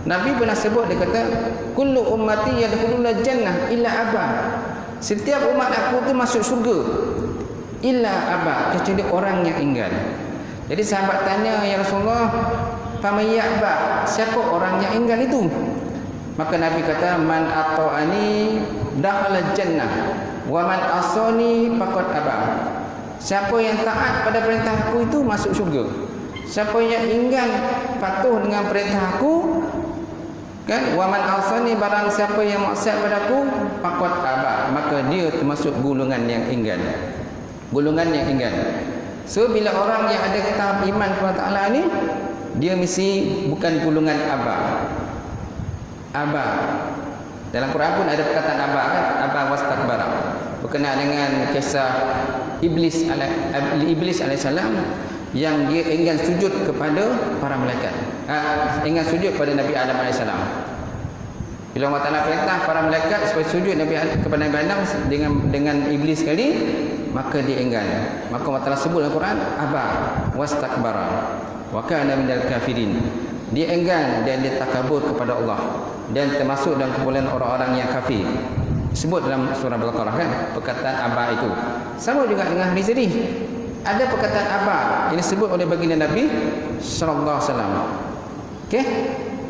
Nabi pernah sebut, dia kata, kullu ummati yadkhuluna jannah illa abang. Setiap umat aku tu masuk syurga illa abang, kecuali orang yang enggan. Jadi sahabat tanya, ya Rasulullah, faman ya'ba, siapa orang yang enggan itu? Maka Nabi kata, man ata'ani dakhala jannah wa man asani faqad aba. Siapa yang taat pada perintah aku itu masuk syurga. Siapa yang enggan patuh dengan perintah aku, kan, wa man asani, barang siapa yang maksiat padaku, faqad aba, maka dia termasuk golongan yang enggan. Golongan yang enggan. So bila orang yang ada tahap iman kepada Allah ni, dia mesti bukan golongan aba. Aba. Dalam Quran pun ada perkataan aba, kan? Aba wastakbara. Berkenaan dengan kisah Iblis alaihissalam yang dia enggan sujud kepada para malaikat. Enggan sujud kepada Nabi Adam alaihissalam. Bila Allah Taala perintah para malaikat supaya sujud kepada Nabi Adam dengan iblis sekali, maka dia enggan. Maka Allah Taala sebut dalam Quran, aba wastakbara wa kana minal kafirin. Dia enggan dan dia takabur kepada Allah dan termasuk dalam kumpulan orang-orang yang kafir. Sebut dalam surah Al-Baqarah, kan, perkataan aba itu. Sama juga dengan hadis tadi. ada perkataan abah yang disebut oleh baginda Nabi sallallahu alaihi wasallam. Okey?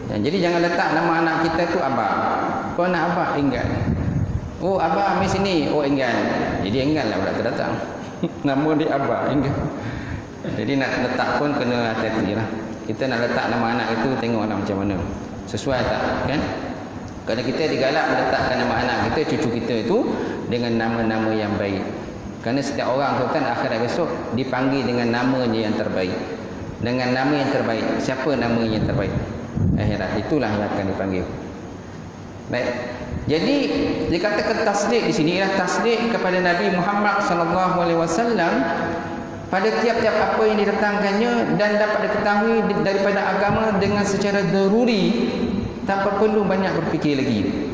Dan jadi jangan letak nama anak kita tu abah. Kau nak abah, enggan. Oh, abah mai sini. Oh, enggan. Jadi enggan lah pula terdatang. Nama dia abah, enggan. Jadi nak letak pun kena hati-hati lah. Kita nak letak nama anak itu tengoklah macam mana. Sesuai tak, kan? Kerana kita digalak meletakkan nama anak kita, cucu kita itu dengan nama-nama yang baik. Kerana setiap orang tuan akhirat besok dipanggil dengan namanya yang terbaik. Dengan nama yang terbaik. Siapa namanya yang terbaik? Akhirat. Itulah yang akan dipanggil. Baik. Jadi dikatakan tasdik di sini ialah tasdik kepada Nabi Muhammad sallallahu alaihi wasallam pada tiap-tiap apa yang didatangkannya dan dapat diketahui daripada agama dengan secara daruri tanpa perlu banyak berfikir lagi.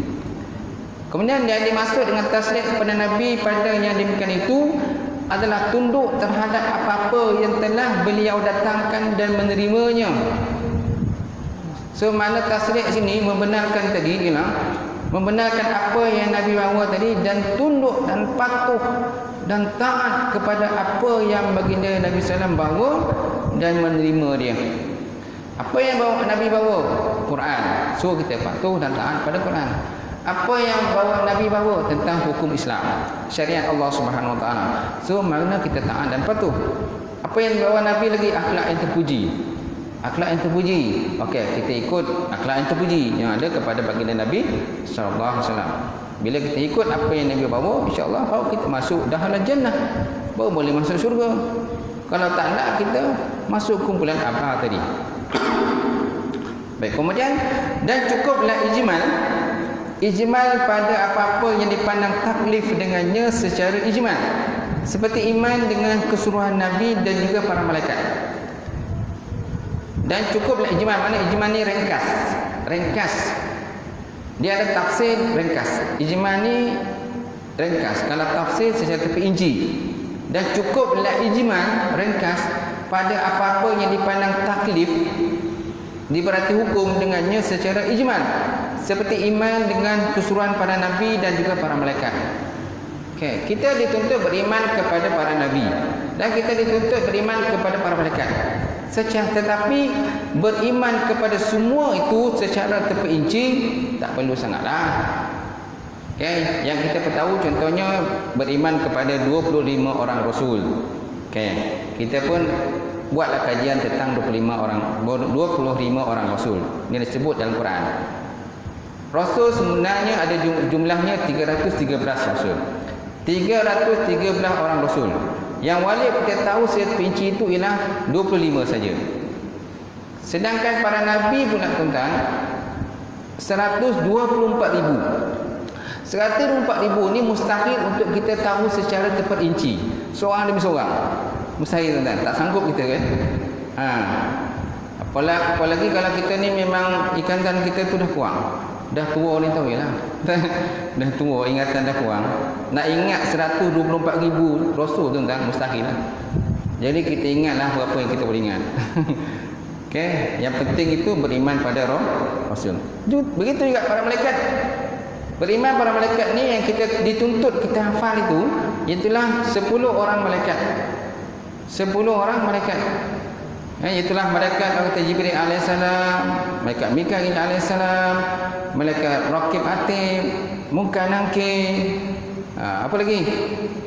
Kemudian yang dimaksud dengan tasdik kepada Nabi pada yang demikian itu adalah tunduk terhadap apa-apa yang telah beliau datangkan dan menerimanya. So mana tasdik sini membenarkan tadi ialah membenarkan apa yang Nabi bawa tadi dan tunduk dan patuh dan taat kepada apa yang baginda Nabi SAW bawa dan menerima dia. Apa yang Nabi bawa? Quran. So kita patuh dan taat pada Quran. Apa yang Nabi bawa tentang hukum Islam, syariat Allah Subhanahu Wa Taala. So mana kita taat dan patuh. Apa yang bawa Nabi lagi? Akhlak yang terpuji. Akhlak yang terpuji. Okey, kita ikut akhlak yang terpuji yang ada kepada baginda Nabi sallallahu alaihi wasallam. Bila kita ikut apa yang Nabi bawa, insya-Allah baru kita masuk dahalan jannah. Baru boleh masuk syurga. Kalau tak nak, kita masuk kumpulan abah tadi. Baik, kemudian dan cukuplah ijmal pada apa-apa yang dipandang taklif dengannya secara ijmal, seperti iman dengan keseluruhan Nabi dan juga para malaikat. Dan cukuplah ijmal, mana ijmal ni ringkas. Dia ada tafsir ringkas. Ijmal ni ringkas. Kalau tafsir secara terperinci. Dan cukuplah ijmal ringkas pada apa-apa yang dipandang taklif diberati hukum dengannya secara ijmal, seperti iman dengan keseluruhan para nabi dan juga para malaikat. Okay. Kita dituntut beriman kepada para nabi dan kita dituntut beriman kepada para malaikat. Tetapi beriman kepada semua itu secara terperinci tak perlu sangatlah. Okay. Yang kita tahu contohnya beriman kepada 25 orang rasul. Okay. Kita pun buatlah kajian tentang 25 orang rasul. Ini disebut dalam Quran. Rasul sebenarnya ada jumlahnya 313 rasul. 313 orang rasul. Yang wajib kita tahu secara perinci itu ialah 25 saja. Sedangkan para nabi pula tuan-tuan 124,000. 124,000 ni mustahil untuk kita tahu secara terperinci. Seorang demi seorang. Mustahil tuan-tuan, tak sanggup kita kan. Apalagi kalau kita ni memang ikatan kita tu dah kurang. Dah tua ni tahu lah. Dah tua, ingatan dah kurang. Nak ingat 124,000 rasul tuan-tuan mustahil lah. Jadi kita ingatlah berapa yang kita boleh ingat. Okey, yang penting itu beriman pada rasul. Begitu juga para malaikat. Beriman para malaikat ni yang kita dituntut kita hafal itu, itulah 10 orang malaikat. 10 orang malaikat. Itulah malaikat Jibril alaihissalam, malaikat Mikail alaihissalam, malaikat Raqib Atid, Munkar Nakir, apa lagi?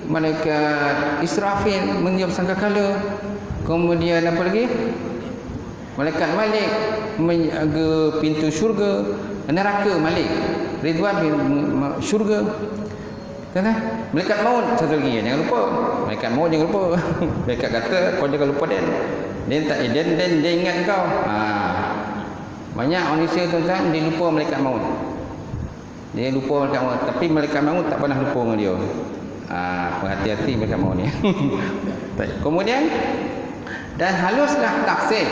Malaikat Israfil meniup sangkakala. Kemudian apa lagi? Malaikat Malik menjaga pintu syurga, neraka Malik, Ridwan syurga. Kan? Malaikat maut satu lagi, jangan lupa. Malaikat maut jangan lupa. Malaikat kata kau jangan lupa dia ingat kau. Banyak manusia tuan-tuan dia lupa malaikat maut. Dia lupa malaikat maut, tapi malaikat maut tak pernah lupa dengan dia. Hati-hati malaikat maut ni. Kemudian dan haluslah tafsir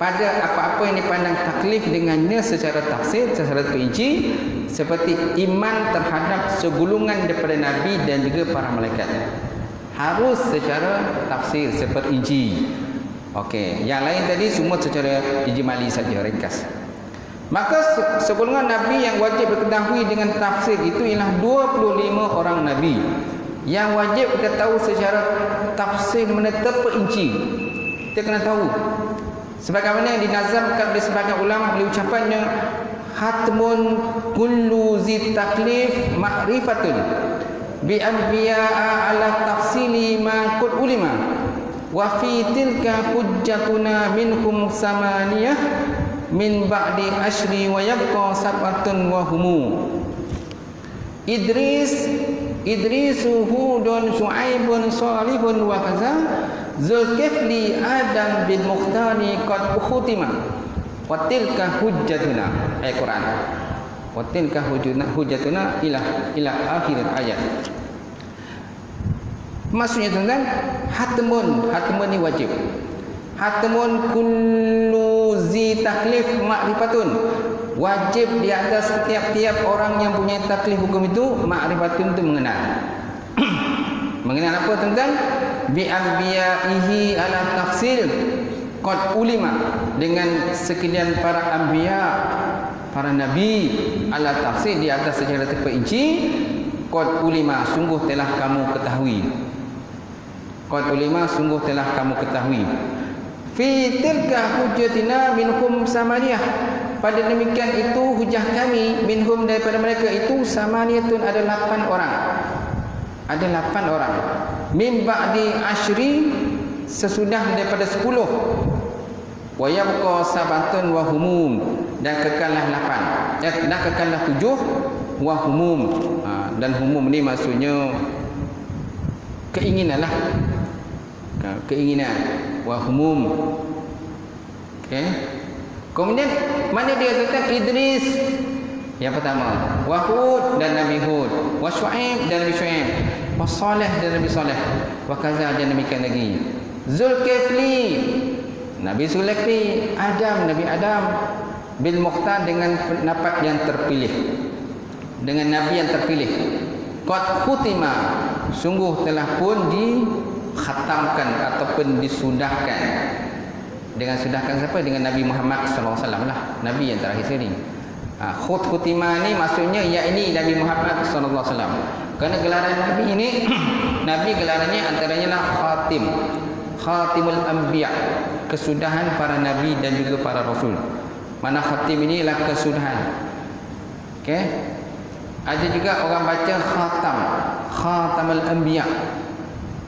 pada apa-apa yang dipandang taklif dengannya secara tafsir, secara terperinci, seperti iman terhadap segulungan daripada Nabi dan juga para malaikat. Harus secara tafsir, seperinci. Okey, yang lain tadi semua secara ijmali saja, ringkas. Maka segolongan Nabi yang wajib diketahui dengan tafsir itu ialah 25 orang Nabi. Yang wajib kita tahu secara tafsir menetap perinci. Kita kena tahu. Sebagaimana yang dinazamkan oleh sebagian ulama oleh ucapannya hatmun kullu zi taklif ma'rifatun bi anbiya'a ala tafsili ma qad ulima wa fi tilka hujjatuna minhum samaniyah min ba'di ashri wa yabqa sab'atun wa humu Idrisu Hudun Syu'aibun Salihun wa kaza Zulkifli Adam bin Mukhtari qad ukhutima wa tilka hujjatuna ayat Quran wa tilka hujjatuna ila akhir ayat. Maksudnya tuan-tuan, hatmun ni wajib. Hatmun kullu zi taklif ma'rifatun, wajib di atas setiap-tiap orang yang punya taklif hukum itu, ma'rifatun itu mengenal. Mengenal apa tuan-tuan? Bi anbiya'ihi ala tafsil qad ulima, dengan sekalian para anbiya, para nabi ala tafsil, di atas secara terperinci. Qad ulima, sungguh telah kamu ketahui. Qad ulima, sungguh telah kamu ketahui. Fi tilka hujjatina minhum samaniyah, pada demikian itu hujah kami, minhum daripada mereka itu, samaniyatun, ada 8 orang. Ada 8 orang. Min ba'di ashri, sesudah daripada 10. Wa yabqa sabatun wa humum, dan kekallah 8. Dan kekallah 7 wa humum. Dan humum ni maksudnya keinginan lah. Keinginan wa humum. Okey. Kemudian mana dia kata Idris yang pertama, wa Hud dan Nabi Hud, wa Syu'aib dan Nabi Syu'aib, wa Saleh dan Nabi Saleh, wa kaza dan demikian lagi. Zulkifli, Nabi Zulkifli, Adam, Nabi Adam, bil Mukhtar, dengan pendapat yang terpilih, dengan Nabi yang terpilih. Qad khutima, sungguh telah pun dikhatamkan ataupun disudahkan. Dengan sudahkan siapa? Dengan Nabi Muhammad SAW lah, Nabi yang terakhir sekali. Khutimah ni maksudnya yakni Nabi Muhammad SAW. Kerana gelaran Nabi ini Nabi gelarannya antaranya lah khatim, khatimul anbiya, kesudahan para Nabi dan juga para Rasul. Mana khatim ini ialah kesudahan. Okey. Ada juga orang baca khatam, khatamul anbiya.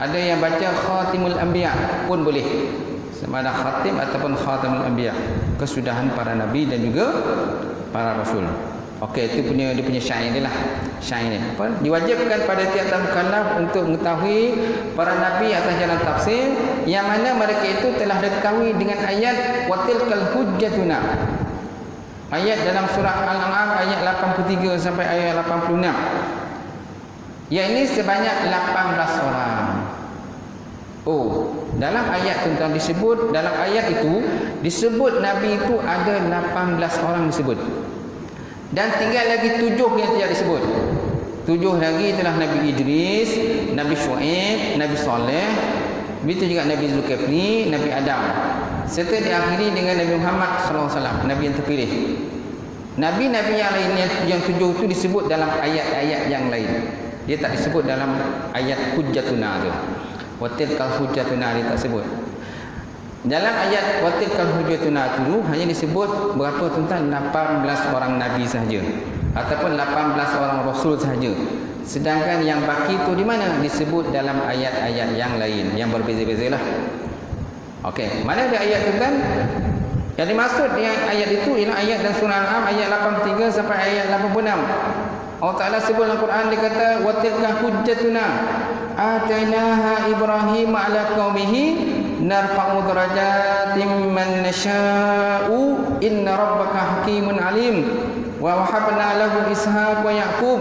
Ada yang baca khatimul anbiya pun boleh, sama ada khatim ataupun khatamul anbiya, kesudahan para nabi dan juga para rasul. Okey, itu dia punya syair dia lah. Syair ni apa? Diwajibkan pada tiap-tiap mukallaf untuk mengetahui para nabi atas jalan tafsir, yang mana mereka itu telah diketahui dengan ayat watilkal hujjatuna. Ayat dalam surah Al-An'am ayat 83 sampai ayat 86. Yang ini sebanyak 18 orang. Oh, dalam ayat tu disebut, dalam ayat itu disebut Nabi itu ada 18 orang disebut. Dan tinggal lagi 7 yang tidak disebut. 7 lagi telah Nabi Idris, Nabi Syu'aib, Nabi Saleh, begitu juga Nabi Zulkifli, Nabi Adam. Serta diakhiri dengan Nabi Muhammad SAW, Nabi yang terpilih. Nabi-Nabi yang lain yang 7 itu disebut dalam ayat-ayat yang lain. Dia tak disebut dalam ayat hujjatuna tu. Watilkal hujjatuna dia tak sebut. Dalam ayat watilkal hujjatuna itu hanya disebut berapa tuan-tuan? 18 orang nabi sahaja, ataupun 18 orang rasul sahaja. Sedangkan yang baki itu di mana? Disebut dalam ayat-ayat yang lain yang berbeza-bezalah. Okey, mana ada ayat tuan-tuan? Yang dimaksud dengan ayat itu ialah ayat dan surah Al-An'am ayat 83 sampai ayat 86. Allah Ta'ala sebut dalam Quran, dia kata watilka hujjatuna atainaha Ibrahim ala qaumihi narfa'u darajatin man nasha'u inna rabbaka hakimun alim wa wahabna lahu ishaq wa ya'qub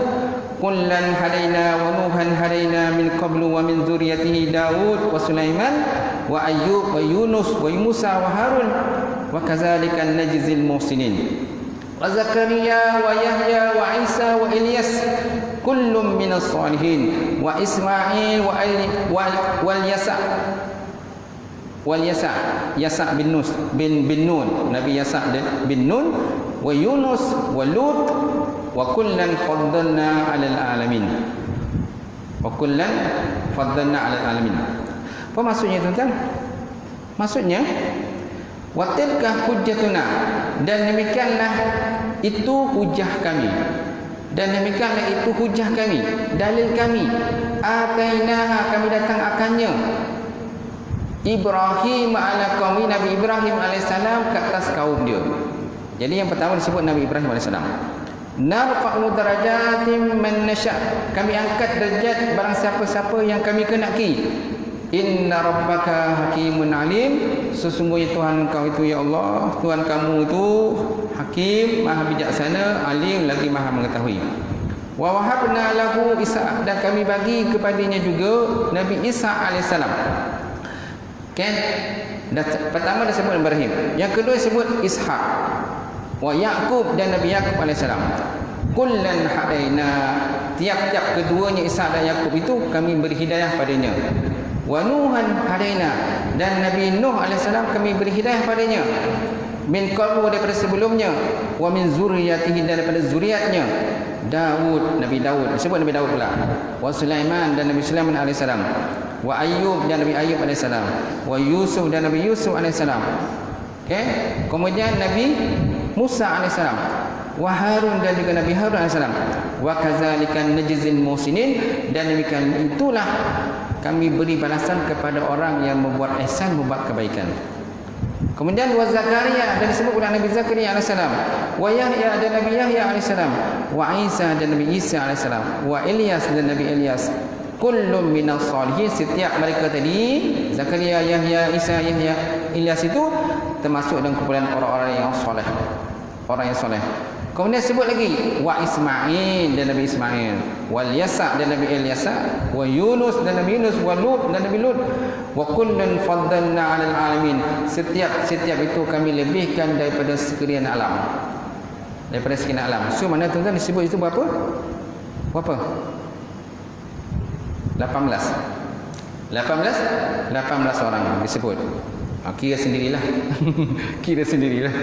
kullan hadaina wa nuhan hadaina min qablu wa min dzurriyyatihi Daud wa Sulaiman wa Ayyub wa Yunus wa Musa wa Harun wa kadzalika najzil muhsinin wa Zakaria wa Yahya wa Isa wa Ilyas kullum minas salihin wa Ismail wal Yasa bin Nun, Nabi Yasa bin Nun, wa Yunus wa Lut wa kullan faddalna 'alal alamin. Wa kullan faddalna 'alal alamin. Apa maksudnya tuan-tuan? Maksudnya wa tilka hujjatuna, dan demikianlah itu hujah kami, dan demikianlah itu hujah kami, dalil kami, atainaha, kami datang akannya, Ibrahim ala qaumi, Nabi Ibrahim alaihissalam ke atas kaum dia. Jadi yang pertama disebut Nabi Ibrahim alaihissalam. Narfa'u darajatin man nasha, kami angkat derajat barang siapa-siapa yang kami kenaki. Inna rabbaka hakimun alim, sesungguhnya Tuhan kau itu ya Allah, Tuhan kamu itu hakim, maha bijaksana, alim lagi maha mengetahui. Wa wahabna lahu Isa, dan kami bagi kepadanya juga Nabi Isa alaihissalam. Kan? Pertama disebut Ibrahim, yang kedua disebut Ishaq, wa Yaqub, dan Nabi Yaqub alaihissalam. Kullan hadaina, tiap-tiap keduanya Ishaq dan Yaqub itu kami beri hidayah padanya. Wa Nuhan hadaina, dan Nabi Nuh alaihissalam kami beri hidayah padanya. Min qablu, daripada sebelumnya. Wa min zurriyatihi, daripada zuriatnya. Daud, Nabi Daud, disebut Nabi Daud pula. Wa Sulaiman, dan Nabi Sulaiman alaihissalam. Wa Ayyub, dan Nabi Ayyub alaihissalam. Wa Yusuf, dan Nabi Yusuf alaihissalam. Okay? Kemudian Nabi Musa alaihissalam. Wa Harun, dan juga Nabi Harun alaihissalam. Wa kadzalika najzil muhsinin, dan demikian itulah kami beri balasan kepada orang yang membuat ihsan, membuat kebaikan. Kemudian wa Zakaria, dan disebut pula Nabi Zakaria alaihissalam. Wa Yahya, dan Nabi Yahya alaihissalam. Wa Isa, dan Nabi Isa alaihissalam. Wa Ilyas, dan Nabi Ilyas. Kullum minas salihin, setiap mereka tadi, Zakaria, Yahya, Isa, Yahya, Ilyas itu termasuk dalam kumpulan orang-orang yang soleh, orang yang soleh. Kemudian sebut lagi wa Ismail, dan Nabi Ismail, wal Yasa, dan Nabi Ilyasa, wa Yunus, dan Nabi Yunus, wa Lut, dan Nabi Lut. Wa kullun faddalna 'alal alamin, setiap itu kami lebihkan daripada sekalian alam, daripada sekalian alam. So mana tuan-tuan disebut itu berapa? Berapa? 18 orang disebut. Kira sendirilah. Kira sendirilah.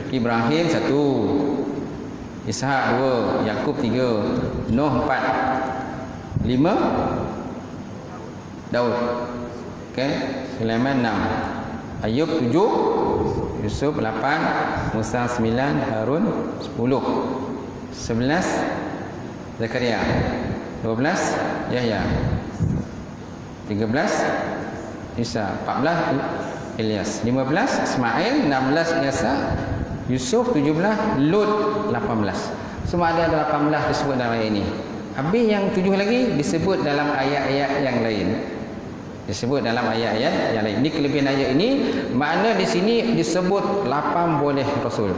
Ibrahim 1, Ishaq 2, Yakub 3, Nuh 4, 5 Daud, okay? Sulaiman 6, Ayub 7, Yusuf 8, Musa 9, Harun 10, 11 Zakaria, 12 Yahya, 13 Isa, 14 Ilyas, 15 Ismail, 16 Yasa, Yusuf, 17 Lut, 18. Semua ada 18 disebut dalam ayat ini. Habis yang 7 lagi disebut dalam ayat-ayat yang lain. Disebut dalam ayat-ayat yang lain. Ini kelebihan ayat ini, makna di sini disebut 8 boleh Rasul.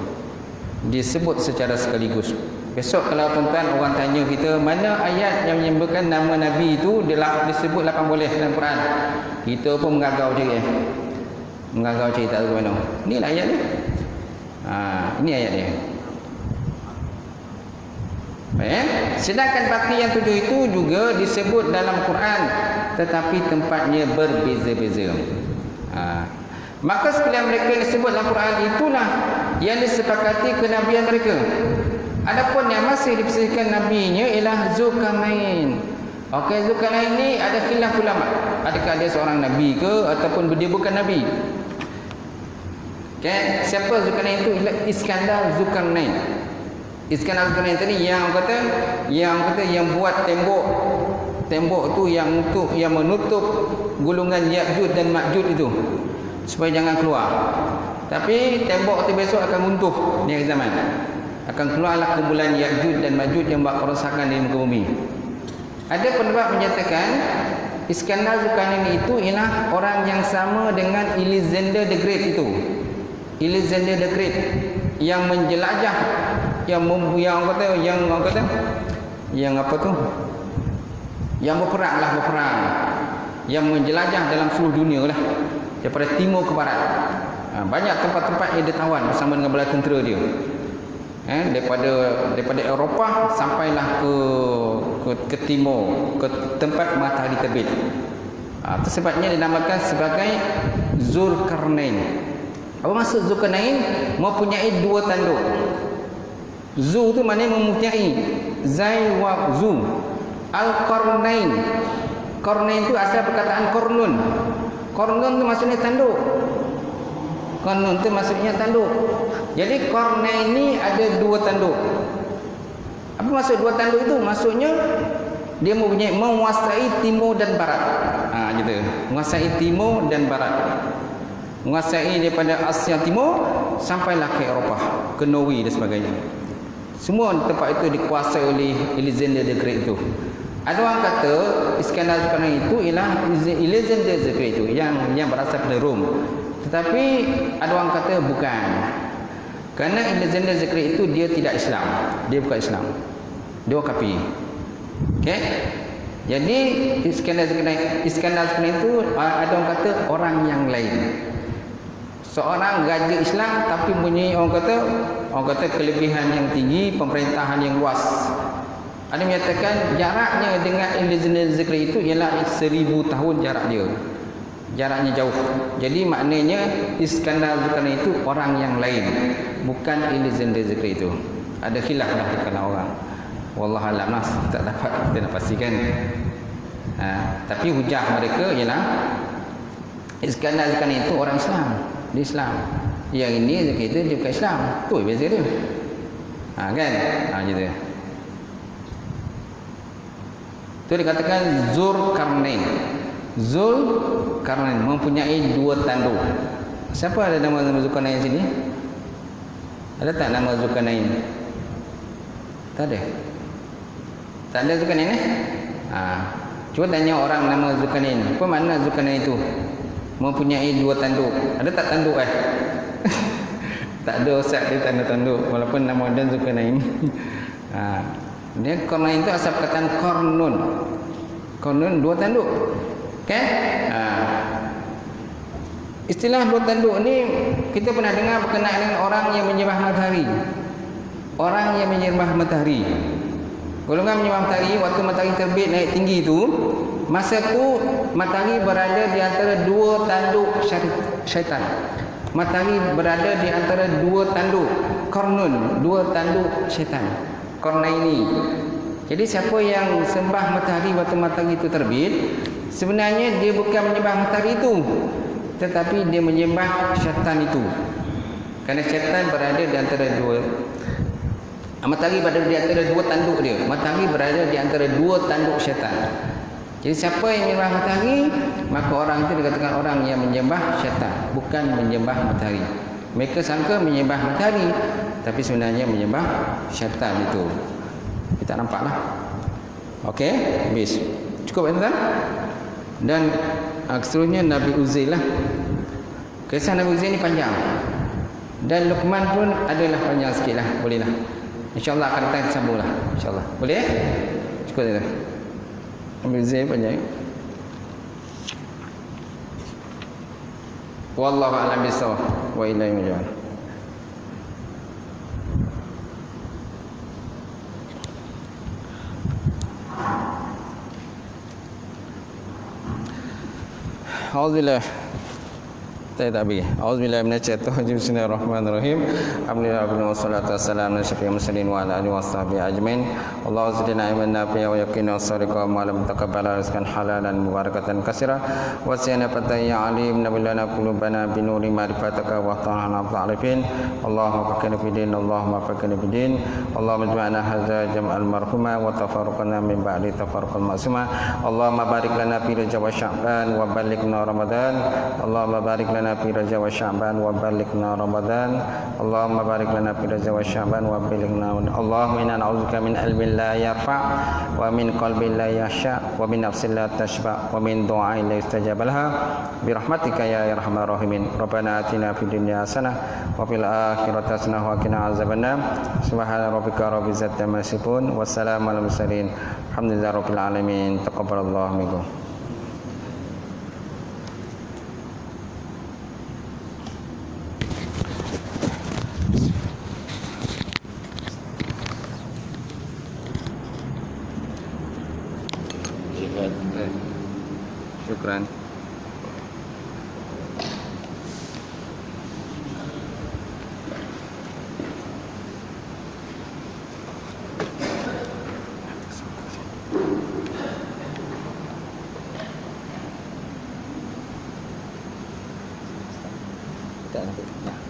Disebut secara sekaligus. Besok kalau tuan-tuan orang tanya kita mana ayat yang menyebutkan nama Nabi itu disebut 8 boleh dalam Quran, kita pun mengagau je. Mengagau cerita tu mana. Inilah ayat ni. Ini ayat dia. Sedangkan baki yang 7 itu juga disebut dalam Quran, tetapi tempatnya berbeza-beza. Maka sekalian mereka yang disebut dalam Quran itulah yang disepakati kenabian mereka. Adapun yang masih dipersilakan nabinya ialah Zulkarnain. Okey, Zulkarnain ni ada khilaf ulama. Adakah dia seorang nabi ke ataupun dia bukan nabi? Okay. Siapa Zulkarnain itu? Iskandar Zulkarnain. Iskandar Zulkarnain tadi yang buat tembok tu yang menutup gulungan Ya'juj dan Ma'juj itu supaya jangan keluar. Tapi tembok tu besok akan runtuh di akhir zaman. Akan keluarlah kumpulan Ya'juj dan Ma'juj yang buat kerosakan di muka bumi. Ada pendapat menyatakan Iskandar Zulkarnain itu ialah orang yang sama dengan Alexander the Great itu. Alexander the Great yang menjelajah, yang berperang, yang menjelajah dalam seluruh dunia lah, daripada timur ke barat. Banyak tempat-tempat yang dia tawan bersama dengan bala tentera dia. Daripada Eropah sampailah ke timur, ke tempat matahari terbit. Itu sebabnya dinamakan sebagai Zulkarnain. Apa maksud Zulkarnain? Mempunyai 2 tanduk. Zu tu maknanya mempunyai, Zai wa Zu. Al-Qarnain Qarnain itu asal perkataan qarnun. Qarnun itu maksudnya tanduk. Qarnun itu maksudnya tanduk. Jadi Qarnain ini ada dua tanduk. Apa maksud dua tanduk itu? Maksudnya dia mempunyai menguasai timur dan barat. Gitu. Menguasai timur dan barat. Menguasai daripada Asia Timur sampailah ke Eropah, ke Norway dan sebagainya. Semua tempat itu dikuasai oleh Alexander the Great itu. Ada orang kata Iskandar Zulkarnain itu ialah Alexander the Great itu yang berasal dari Rom. Tetapi ada orang kata bukan. Kerana Alexander the Great itu dia tidak Islam. Dia bukan Islam. Dia orang kafir. Okey? Jadi Iskandar Zulkarnain itu ada orang kata orang yang lain. Seorang raja Islam tapi punya orang kata kelebihan yang tinggi, pemerintahan yang luas. Ada menyatakan jaraknya dengan Alexander the Great itu ialah 1000 tahun jarak dia. Jaraknya jauh. Jadi maknanya Iskandar Zulkarnain itu orang yang lain, bukan Alexander the Great itu. Ada khilaf lah di kalangan orang. Wallahu a'lam, tak dapat kita nak pastikan. Tapi hujah mereka ialah Iskandar Zulkarnain itu orang Islam. Dia Islam. Yang ini itu dia bukan Islam. Tu beza dia. Kan? Gitu. Itu dikatakan Zulkarnain. Zulkarnain mempunyai dua tanduk. Siapa ada nama Zulkarnain sini? Ada tak nama Zulkarnain? Tak ada. Tak ada Zulkarnain Cuba tanya orang nama Zulkarnain. Apa makna Zulkarnain itu? Mempunyai dua tanduk. Ada tak tanduk Tak ada ustaz dia tak ada tanduk walaupun nama dia Zulkarnain. Dia Qarnain itu asal perkataan Qarnun. Qarnun dua tanduk. Kan? Istilah dua tanduk ni kita pernah dengar berkenaan dengan orang yang menyembah matahari. Orang yang menyembah matahari. Golongan menyembah matahari waktu matahari terbit naik tinggi itu, masa tu matahari berada di antara dua tanduk syaitan. Matahari berada di antara dua tanduk Qarnun, dua tanduk syaitan. Qarnaini. Jadi siapa yang sembah matahari waktu matahari itu terbit, sebenarnya dia bukan menyembah matahari itu, tetapi dia menyembah syaitan itu. Kerana syaitan berada di antara dua, matahari berada di antara dua tanduk dia. Matahari berada di antara dua tanduk syaitan. Jadi siapa yang menyembah matahari, maka orang itu dikatakan orang yang menyembah syaitan, bukan menyembah matahari. Mereka sangka menyembah matahari, tapi sebenarnya menyembah syaitan itu. Kita nampaklah. Okey, habis. Cukup tuan? Dan seterusnya Nabi Uzair lah. Kisah Nabi Uzair ni panjang. Dan Luqman pun adalah panjang sikit lah. Boleh lah. InsyaAllah akan datang sambung lah. InsyaAllah. Boleh? Cukup tuan. Nabi Uzair panjang. Wallahu a'lam bissawab. Wa ilaihi marji'un. Alhamdulillah. Tak habis. Auzubillahi minasyaitonir rajim. Bismillahirrahmanirrahim. Alhamdulillah wassalatu wassalamu ala asyrafil mursalin wa ala alihi washabihi ajmain. Allahumma zidna ilman nafi'a wa yaqina as-sadiqa wa lam taqabbal rizqan halalan mubarakatan katsira wa siyana fataya alim nabilana qulubana bi nuri ma'rifataka wa ta'ala ta'alifin. Allahumma faqqihna fid din, Allahumma faqqihna fid din. Allahumma ijma'na hadza jam'al marhuma wa tafarraqna min ba'di tafarruqal ma'suma. Allahumma barik lana fi Rajab wa Sya'ban wa ballighna Ramadan. Allahumma barik lana fi Rajab wa Sya'ban wa ballighna Ramadan. Allahumma barik lana fi Rajab wa Sya'ban wa ballighna. Allahumma inna na'udzubika min ilmin la yarfa' wa min qalbin la yakhsha wa min nafsin la tashba' wa min du'ain la yustajab laha bi rahmatika ya arhamar rahimin. Rabbana atina fid dunya hasanah wa fil akhirati hasanah wa qina azabannar. Subhana rabbika rabbil izzati amma yasifun wa salamun alal mursalin. Alhamdulillahi rabbil alamin. Taqabbalallahu minkum. Syukran. bacaan itu. Ya.